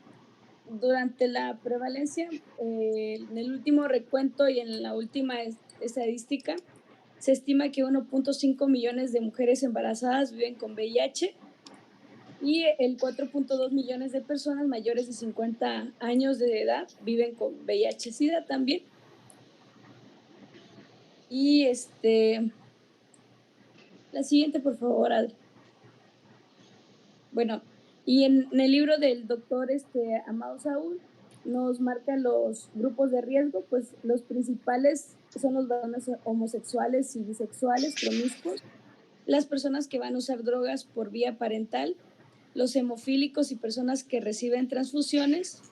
D: durante la prevalencia, en el último recuento y en la última estadística, se estima que 1.5 millones de mujeres embarazadas viven con VIH y el 4.2 millones de personas mayores de 50 años de edad viven con VIH-Sida también. Y la siguiente, por favor, Adri. Bueno, y en el libro del doctor Amado Saúl nos marca los grupos de riesgo, pues los principales son los varones homosexuales y bisexuales, promiscuos, las personas que van a usar drogas por vía parental, los hemofílicos y personas que reciben transfusiones,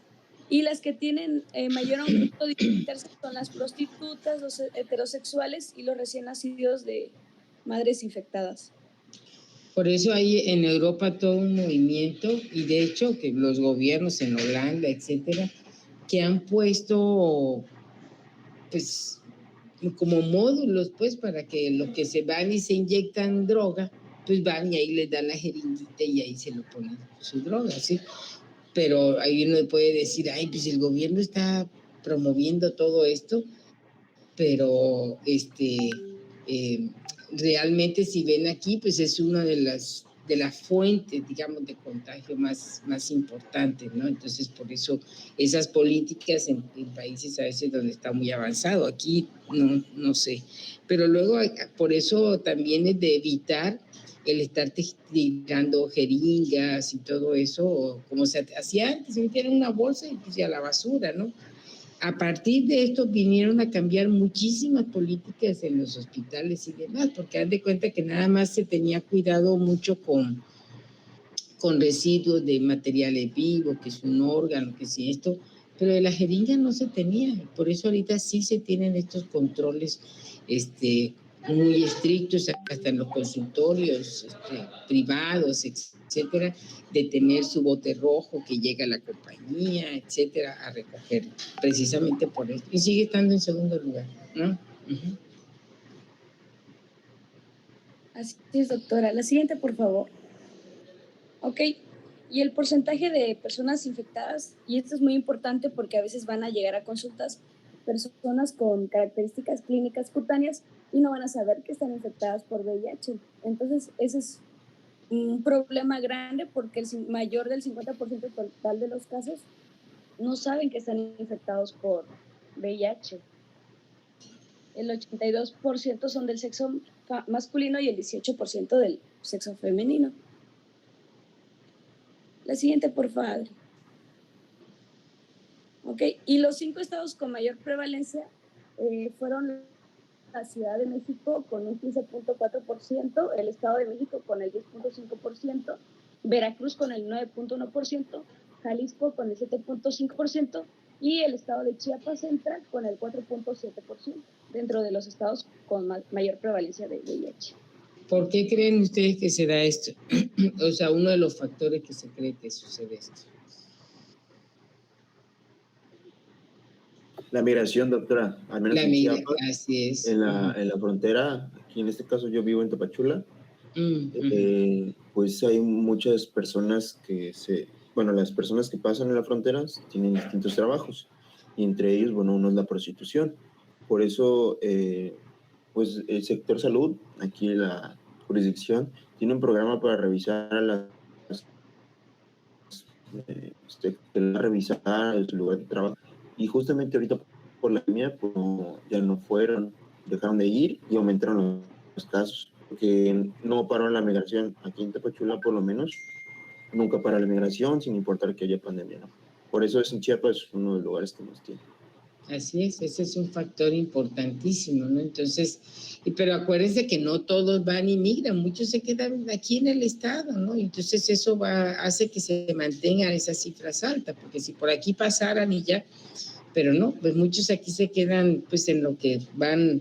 D: y las que tienen mayor aumento de infectarse son las prostitutas, los heterosexuales y los recién nacidos de madres infectadas.
A: Por eso hay en Europa todo un movimiento, y de hecho que los gobiernos en Holanda, etcétera, que han puesto pues como módulos pues para que los que se van y se inyectan droga, pues van y ahí les dan la jeringuita y ahí se lo ponen su droga, ¿sí? Pero ahí uno puede decir, ay, pues el gobierno está promoviendo todo esto, pero realmente si ven aquí, pues es una de las fuentes, digamos, de contagio más importantes, ¿no? Entonces, por eso esas políticas en países a veces donde está muy avanzado, aquí no sé. Pero luego, por eso también es de evitar el estar tirando jeringas y todo eso, como se hacía antes, se metía en una bolsa y pues a la basura, ¿no? A partir de esto vinieron a cambiar muchísimas políticas en los hospitales y demás, porque haz de cuenta que nada más se tenía cuidado mucho con residuos de materiales vivos, que es un órgano, que sí esto, pero de la jeringa no se tenía. Por eso ahorita sí se tienen estos controles muy estrictos, hasta en los consultorios privados, etcétera, de tener su bote rojo que llega a la compañía, etcétera, a recoger, precisamente por esto. Y sigue estando en segundo lugar, ¿no? Uh-huh.
D: Así es, doctora. La siguiente, por favor. Ok, y el porcentaje de personas infectadas, y esto es muy importante porque a veces van a llegar a consultas personas con características clínicas cutáneas y no van a saber que están infectadas por VIH. Entonces, ese es un problema grande porque el mayor del 50% total de los casos no saben que están infectados por VIH. El 82% son del sexo masculino y el 18% del sexo femenino. La siguiente, por favor. Ok, y los 5 estados con mayor prevalencia fueron la Ciudad de México con un 15.4%, el Estado de México con el 10.5%, Veracruz con el 9.1%, Jalisco con el 7.5% y el Estado de Chiapas Central con el 4.7%, dentro de los estados con mayor prevalencia de VIH.
A: ¿Por qué creen ustedes que se da esto? O sea, uno de los factores que se cree que sucede esto.
E: La migración, doctora, al menos en Chiapas,
A: así es.
E: en la frontera, aquí en este caso yo vivo en Tapachula, pues hay muchas personas las personas que pasan en la frontera tienen distintos trabajos, y entre ellos, uno es la prostitución. Por eso, pues el sector salud, aquí en la jurisdicción, tiene un programa para revisar a revisar el lugar de trabajo. Y justamente ahorita por la pandemia, pues ya no fueron, dejaron de ir y aumentaron los casos, porque no paró la migración. Aquí en Tapachula, por lo menos, nunca para la migración, sin importar que haya pandemia, ¿no? Por eso en Chiapas es uno de los lugares que más tiene.
A: Así es, ese es un factor importantísimo, ¿no? Entonces, pero acuérdense que no todos van y migran, muchos se quedan aquí en el estado, ¿no? Entonces eso hace que se mantengan esas cifras altas, porque si por aquí pasaran y ya, pero no, pues muchos aquí se quedan pues en lo que van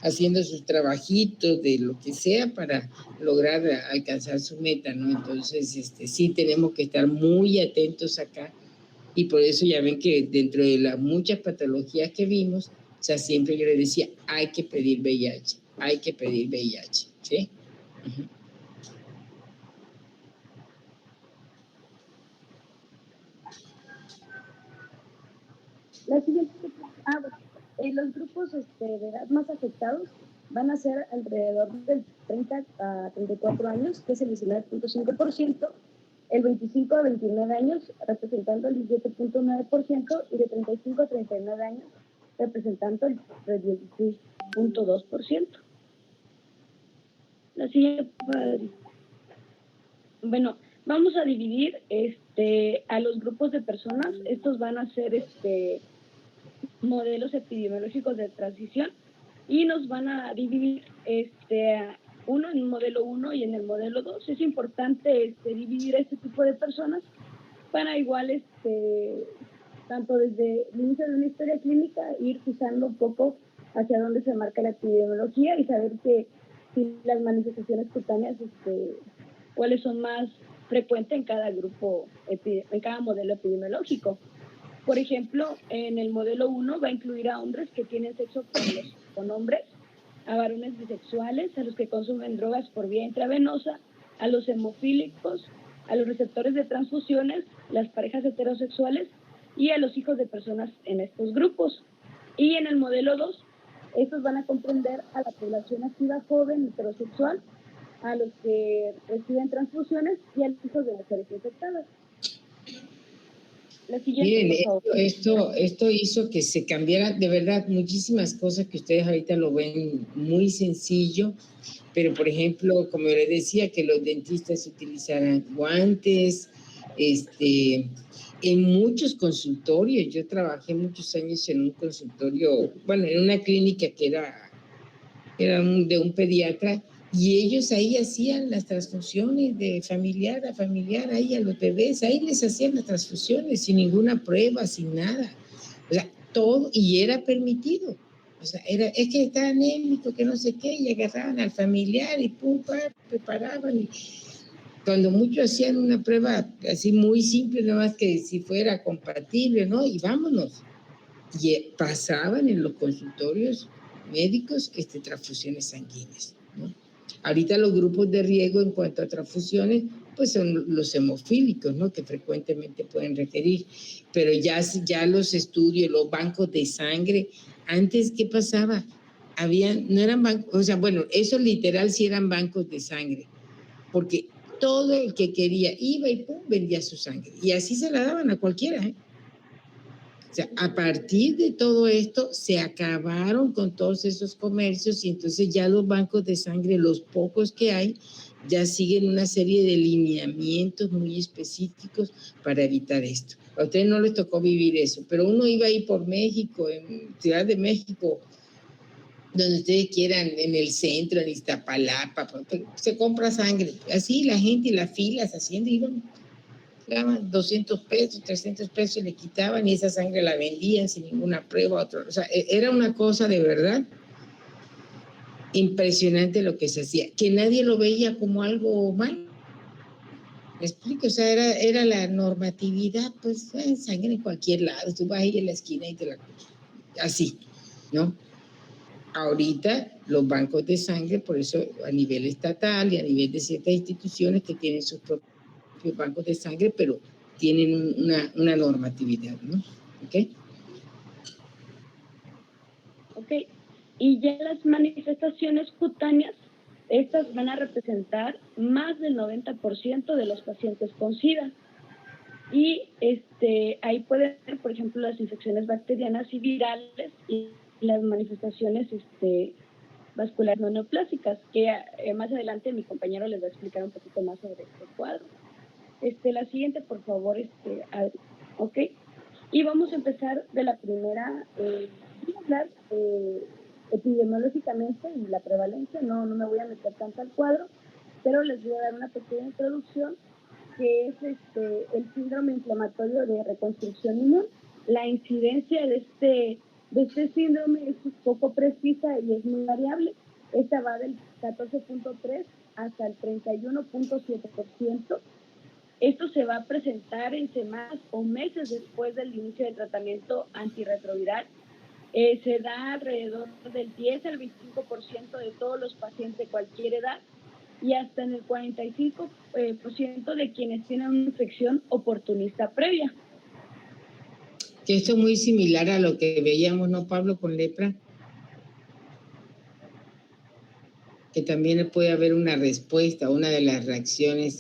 A: haciendo sus trabajitos de lo que sea para lograr alcanzar su meta, ¿no? Entonces, sí tenemos que estar muy atentos acá. Y por eso ya ven que dentro de las muchas patologías que vimos, O sea, siempre yo le decía, hay que pedir VIH, hay que pedir VIH, ¿sí? Uh-huh.
D: La siguiente, los grupos de edad más afectados van a ser alrededor del 30 a 34 años, que es el 19.5%, el 25 a 29 años representando el 17.9% y de 35 a 39 años representando el 16.2%. La siguiente, bueno, vamos a dividir a los grupos de personas. Estos van a ser modelos epidemiológicos de transición y nos van a dividir uno en el modelo 1 y en el modelo 2. Es importante dividir este tipo de personas para igual, tanto desde el inicio de una historia clínica, ir fijando un poco hacia dónde se marca la epidemiología y saber que si las manifestaciones cutáneas, cuáles son más frecuentes en cada grupo, en cada modelo epidemiológico. Por ejemplo, en el modelo 1 va a incluir a hombres que tienen sexo con hombres, a varones bisexuales, a los que consumen drogas por vía intravenosa, a los hemofílicos, a los receptores de transfusiones, las parejas heterosexuales y a los hijos de personas en estos grupos. Y en el modelo 2, estos van a comprender a la población activa joven heterosexual, a los que reciben transfusiones y a los hijos de mujeres infectadas. La siguiente,
A: miren,
D: por favor.
A: esto hizo que se cambiaran de verdad muchísimas cosas que ustedes ahorita lo ven muy sencillo, pero por ejemplo, como les decía, que los dentistas utilizaran guantes, en muchos consultorios. Yo trabajé muchos años en un consultorio, bueno, en una clínica que era de un pediatra, y ellos ahí hacían las transfusiones de familiar a familiar, ahí a los bebés, ahí les hacían las transfusiones sin ninguna prueba, sin nada. O sea, todo, y era permitido. O sea, es que está anémico, que no sé qué, y agarraban al familiar y pum, preparaban. Y cuando muchos hacían una prueba así muy simple, nada más que si fuera compatible, ¿no? Y vámonos. Y pasaban en los consultorios médicos transfusiones sanguíneas, ¿no? Ahorita los grupos de riesgo en cuanto a transfusiones, pues son los hemofílicos, ¿no? Que frecuentemente pueden requerir, pero ya los estudios, los bancos de sangre, antes, ¿qué pasaba? No eran bancos, o sea, bueno, eso literal sí eran bancos de sangre, porque todo el que quería iba y pum, vendía su sangre, y así se la daban a cualquiera, ¿eh? O sea, a partir de todo esto se acabaron con todos esos comercios y entonces ya los bancos de sangre, los pocos que hay, ya siguen una serie de lineamientos muy específicos para evitar esto. A ustedes no les tocó vivir eso, pero uno iba ahí por México, en Ciudad de México, donde ustedes quieran, en el centro, en Iztapalapa, se compra sangre. Así la gente y las filas haciendo, iban, daban 200 pesos, 300 pesos, le quitaban y esa sangre la vendían sin ninguna prueba. O sea, era una cosa de verdad impresionante lo que se hacía, que nadie lo veía como algo mal. ¿Me explico? O sea, era la normatividad, pues sangre en cualquier lado, tú vas ahí en la esquina y te la... Así, ¿no? Ahorita los bancos de sangre, por eso a nivel estatal y a nivel de ciertas instituciones que tienen sus propios bancos de sangre, pero tienen una normatividad, ¿no? ¿Ok?
D: Ok. Y ya las manifestaciones cutáneas, estas van a representar más del 90% de los pacientes con SIDA. Y ahí pueden ver, por ejemplo, las infecciones bacterianas y virales y las manifestaciones vasculares no neoplásicas, que más adelante mi compañero les va a explicar un poquito más sobre este cuadro. La siguiente, por favor, Adri. Ok. Y vamos a empezar de la primera, voy a hablar epidemiológicamente y la prevalencia, no me voy a meter tanto al cuadro, pero les voy a dar una pequeña introducción, que es el síndrome inflamatorio de reconstrucción inmune. La incidencia de este síndrome es poco precisa y es muy variable. Esta va del 14.3 hasta el 31.7%. Esto se va a presentar en semanas o meses después del inicio del tratamiento antirretroviral Se da alrededor del 10 al 25% de todos los pacientes de cualquier edad y hasta en el 45% de quienes tienen una infección oportunista previa.
A: Que esto es muy similar a lo que veíamos, ¿no, Pablo, con lepra? Que también puede haber una respuesta, una de las reacciones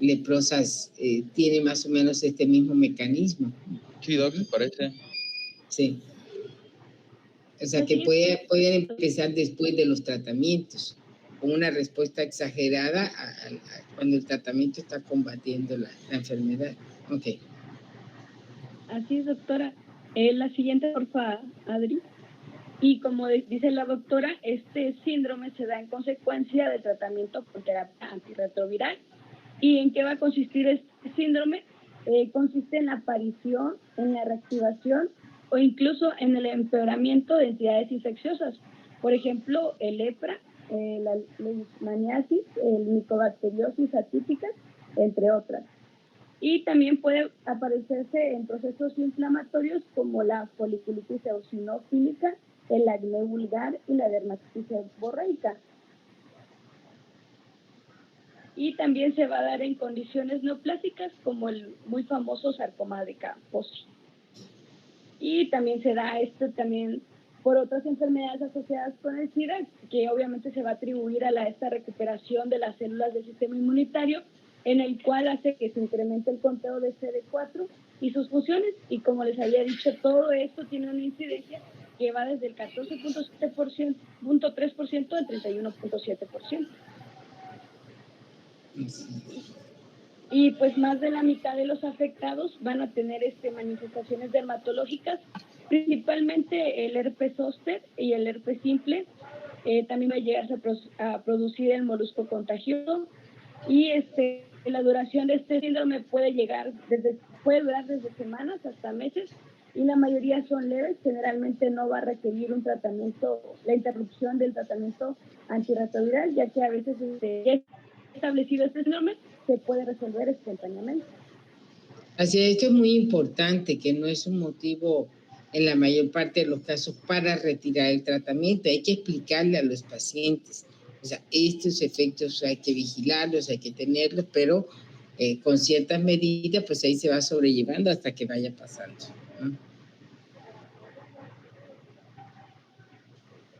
A: leprosas tiene más o menos este mismo mecanismo.
F: Sí, Doc, parece.
A: Sí. O sea, que pueden empezar después de los tratamientos, con una respuesta exagerada cuando el tratamiento está combatiendo la enfermedad. Ok.
D: Así es, doctora. La siguiente, porfa, Adri. Y como dice la doctora, este síndrome se da en consecuencia del tratamiento con terapia antirretroviral. ¿Y en qué va a consistir este síndrome? Consiste en la aparición, en la reactivación o incluso en el empeoramiento de entidades infecciosas. Por ejemplo, el lepra, la leishmaniasis, el micobacteriosis atípica, entre otras. Y también puede aparecerse en procesos inflamatorios como la foliculitis eosinofílica, el acné vulgar y la dermatitis seborreica. Y también se va a dar en condiciones neoplásicas como el muy famoso sarcoma de Kaposi. Y también se da esto también por otras enfermedades asociadas con el SIDA, que obviamente se va a atribuir a esta recuperación de las células del sistema inmunitario, en el cual hace que se incremente el conteo de CD4 y sus funciones. Y como les había dicho, todo esto tiene una incidencia que va desde el 14.3% al 31.7%. Y pues más de la mitad de los afectados van a tener manifestaciones dermatológicas, principalmente el herpes zóster y el herpes simple. También va a llegar a producir el molusco contagioso y la duración de este síndrome puede durar desde semanas hasta meses y la mayoría son leves. Generalmente no va a requerir un tratamiento, la interrupción del tratamiento antirretroviral, ya que a veces establecido este síndrome se puede resolver espontáneamente.
A: Así es, esto es muy importante, que no es un motivo en la mayor parte de los casos para retirar el tratamiento. Hay que explicarle a los pacientes, o sea, estos efectos hay que vigilarlos, hay que tenerlos, pero con ciertas medidas, pues ahí se va sobrellevando hasta que vaya pasando, ¿no?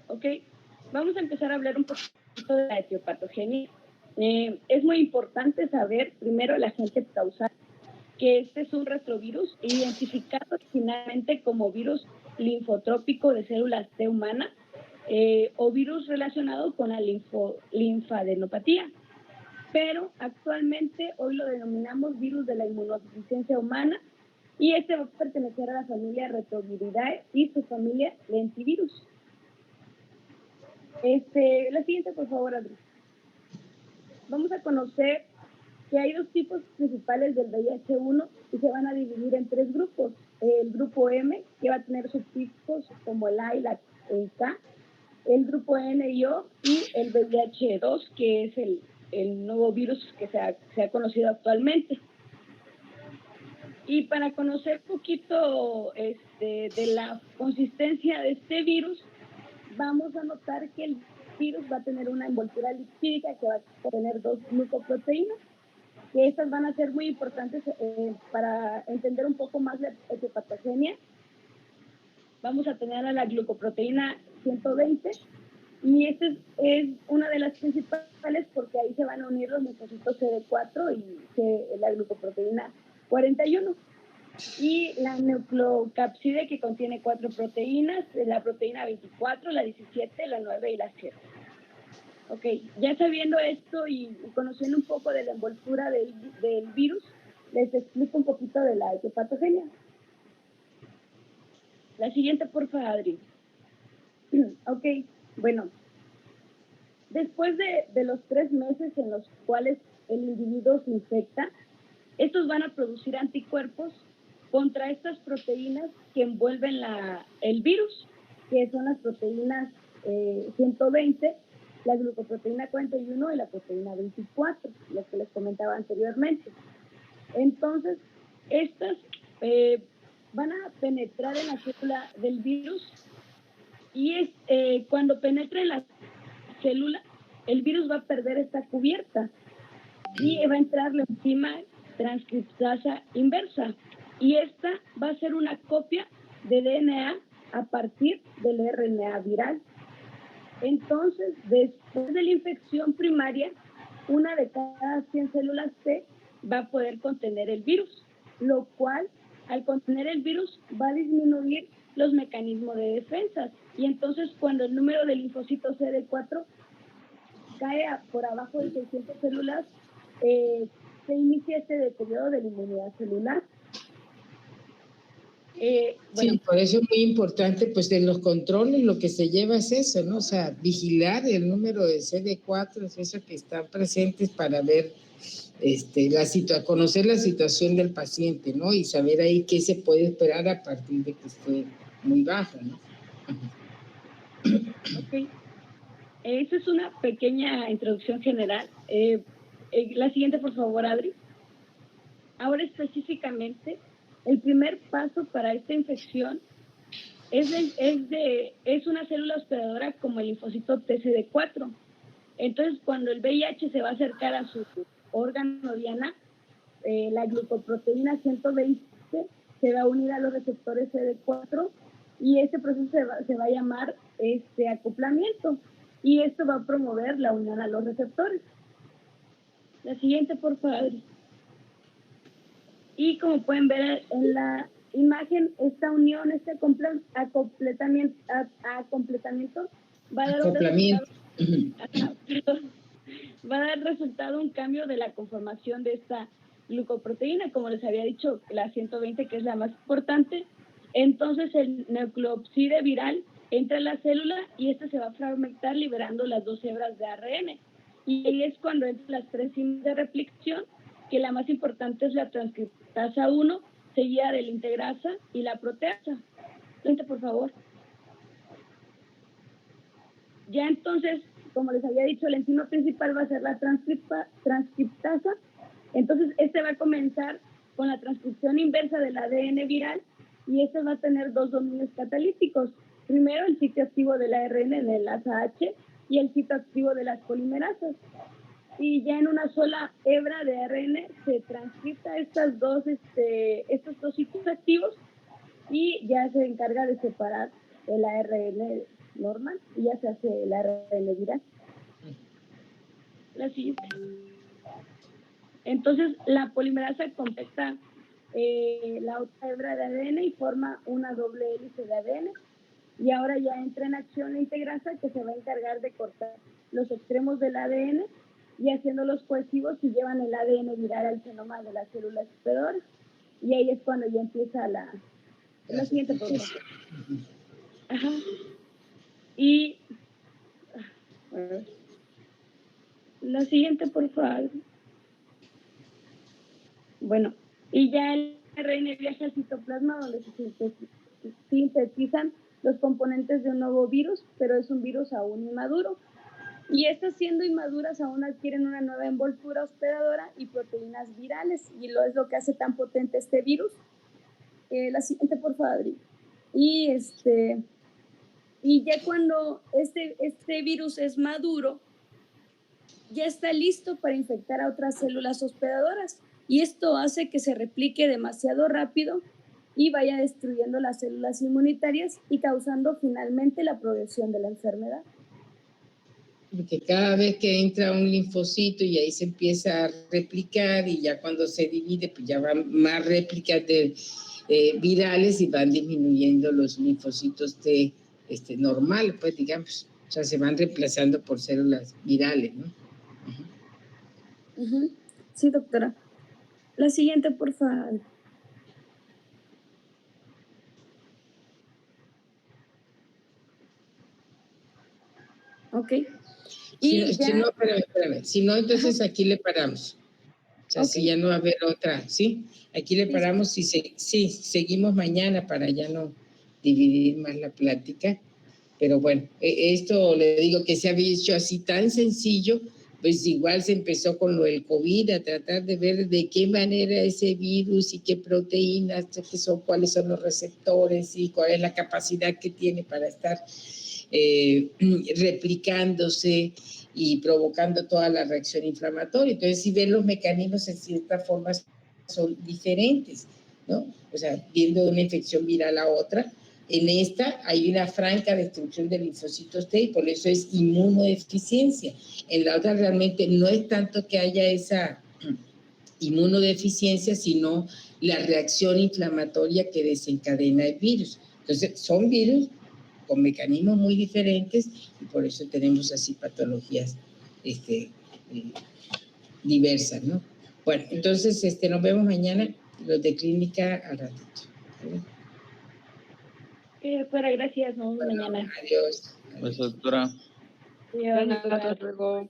D: Ok, vamos a empezar a hablar un poquito de la etiopatogenia. Es muy importante saber primero el agente causal, que este es un retrovirus identificado originalmente como virus linfotrópico de células T humana o virus relacionado con la linfadenopatía. Pero actualmente hoy lo denominamos virus de la inmunodeficiencia humana y va a pertenecer a la familia Retroviridae y su familia lentivirus. La siguiente, por favor, Adri. Vamos a conocer que hay dos tipos principales del VIH-1 y se van a dividir en tres grupos. El grupo M, que va a tener subtipos como el A y el K, el grupo N y O, y el VIH-2, que es el nuevo virus que se ha conocido actualmente. Y para conocer un poquito de la consistencia de este virus, vamos a notar que el virus va a tener una envoltura lipídica que va a tener 2 glucoproteínas, que estas van a ser muy importantes para entender un poco más la etiopatogenia. Vamos a tener a la glucoproteína 120 y esta es una de las principales porque ahí se van a unir los linfocitos CD4 y la glucoproteína 41. Y la nucleocapside, que contiene 4 proteínas, la proteína 24, la 17, la 9 y la 7. Ok, ya sabiendo esto y conociendo un poco de la envoltura del virus, les explico un poquito de la etiopatogenia. La siguiente, por favor, Adri. Ok, bueno. Después de los 3 meses en los cuales el individuo se infecta, estos van a producir anticuerpos contra estas proteínas que envuelven el virus, que son las proteínas 120, la glucoproteína 41 y la proteína 24, lo que les comentaba anteriormente. Entonces, estas van a penetrar en la célula del virus y cuando penetra en la célula, el virus va a perder esta cubierta y va a entrar la enzima transcriptasa inversa. Y esta va a ser una copia de DNA a partir del RNA viral. Entonces, después de la infección primaria, una de cada 100 células T va a poder contener el virus, lo cual, al contener el virus, va a disminuir los mecanismos de defensa. Y entonces, cuando el número de linfocitos CD4 cae por abajo de 600 células, se inicia este deterioro de la inmunidad celular.
A: Bueno. Sí, por eso es muy importante, pues en los controles lo que se lleva es eso, ¿no? O sea, vigilar el número de CD4, es eso que están presentes para ver, conocer la situación del paciente, ¿no? Y saber ahí qué se puede esperar a partir de que esté muy bajo, ¿no?
D: Ok. Esa es una pequeña introducción general. La siguiente, por favor, Adri. Ahora específicamente, el primer paso para esta infección es una célula hospedadora como el linfocito TCD4. Entonces, cuando el VIH se va a acercar a su órgano diana, la glucoproteína 120 se va a unir a los receptores CD4 y este proceso se va a llamar acoplamiento. Y esto va a promover la unión a los receptores. La siguiente, por favor. Y como pueden ver en la imagen, esta unión, este acompletamiento va a dar va a dar resultado un cambio de la conformación de esta glucoproteína, como les había dicho, la 120, que es la más importante. Entonces el nucleópside viral entra en la célula y esta se va a fragmentar liberando las 2 hebras de ARN. Y ahí es cuando entran las 3 enzimas de replicación, que la más importante es la transcriptasa 1, seguida de la integrasa y la proteasa. Siguiente, por favor. Ya entonces, como les había dicho, la enzima principal va a ser la transcriptasa. Entonces, va a comenzar con la transcripción inversa del ADN viral y va a tener 2 dominios catalíticos. Primero, el sitio activo del ARN en el ASA-H y el sitio activo de las polimerasas. Y ya en una sola hebra de ARN se transcripta estos 2 sitios activos y ya se encarga de separar el ARN normal y ya se hace el ARN viral. La siguiente. Entonces, la polimerasa completa la otra hebra de ADN y forma una doble hélice de ADN. Y ahora ya entra en acción la integrasa, que se va a encargar de cortar los extremos del ADN y haciéndolos cohesivos y llevan el ADN viral al genoma de las células hospedadoras. Y ahí es cuando ya empieza la siguiente pregunta. Ajá. Y la siguiente, por favor. Bueno, y ya el ARN viaja al citoplasma donde se sintetizan los componentes de un nuevo virus, pero es un virus aún inmaduro. Y estas, siendo inmaduras, aún adquieren una nueva envoltura hospedadora y proteínas virales, y es lo que hace tan potente este virus. La siguiente, por favor, Adri. Y ya cuando este virus es maduro, ya está listo para infectar a otras células hospedadoras, y esto hace que se replique demasiado rápido y vaya destruyendo las células inmunitarias y causando finalmente la progresión de la enfermedad.
A: Porque cada vez que entra un linfocito y ahí se empieza a replicar y ya cuando se divide, pues ya van más réplicas de virales y van disminuyendo los linfocitos normales, pues digamos. O sea, se van reemplazando por células virales, ¿no?
D: Uh-huh. Sí, doctora. La siguiente, por favor. Ok. Y
A: si no, espérame. Si no, entonces aquí le paramos. O sea, si ya no va a haber otra, ¿sí? Aquí le paramos y seguimos mañana para ya no dividir más la plática. Pero bueno, esto le digo que se había hecho así tan sencillo pues igual se empezó con lo del COVID, a tratar de ver de qué manera ese virus y qué proteínas, qué son, cuáles son los receptores y cuál es la capacidad que tiene para estar replicándose y provocando toda la reacción inflamatoria. Entonces, si ven los mecanismos, en cierta forma son diferentes, ¿no? O sea, viendo de una infección viral a otra, en esta hay una franca destrucción de linfocitos T y por eso es inmunodeficiencia. En la otra realmente no es tanto que haya esa inmunodeficiencia, sino la reacción inflamatoria que desencadena el virus. Entonces, son virus con mecanismos muy diferentes y por eso tenemos así patologías diversas, ¿no? Bueno, entonces nos vemos mañana, los de clínica al ratito. ¿Vale?
D: Doctora, gracias. Nos vemos mañana.
A: Adiós.
C: Pues, doctora.
D: Adiós,
F: Hasta luego.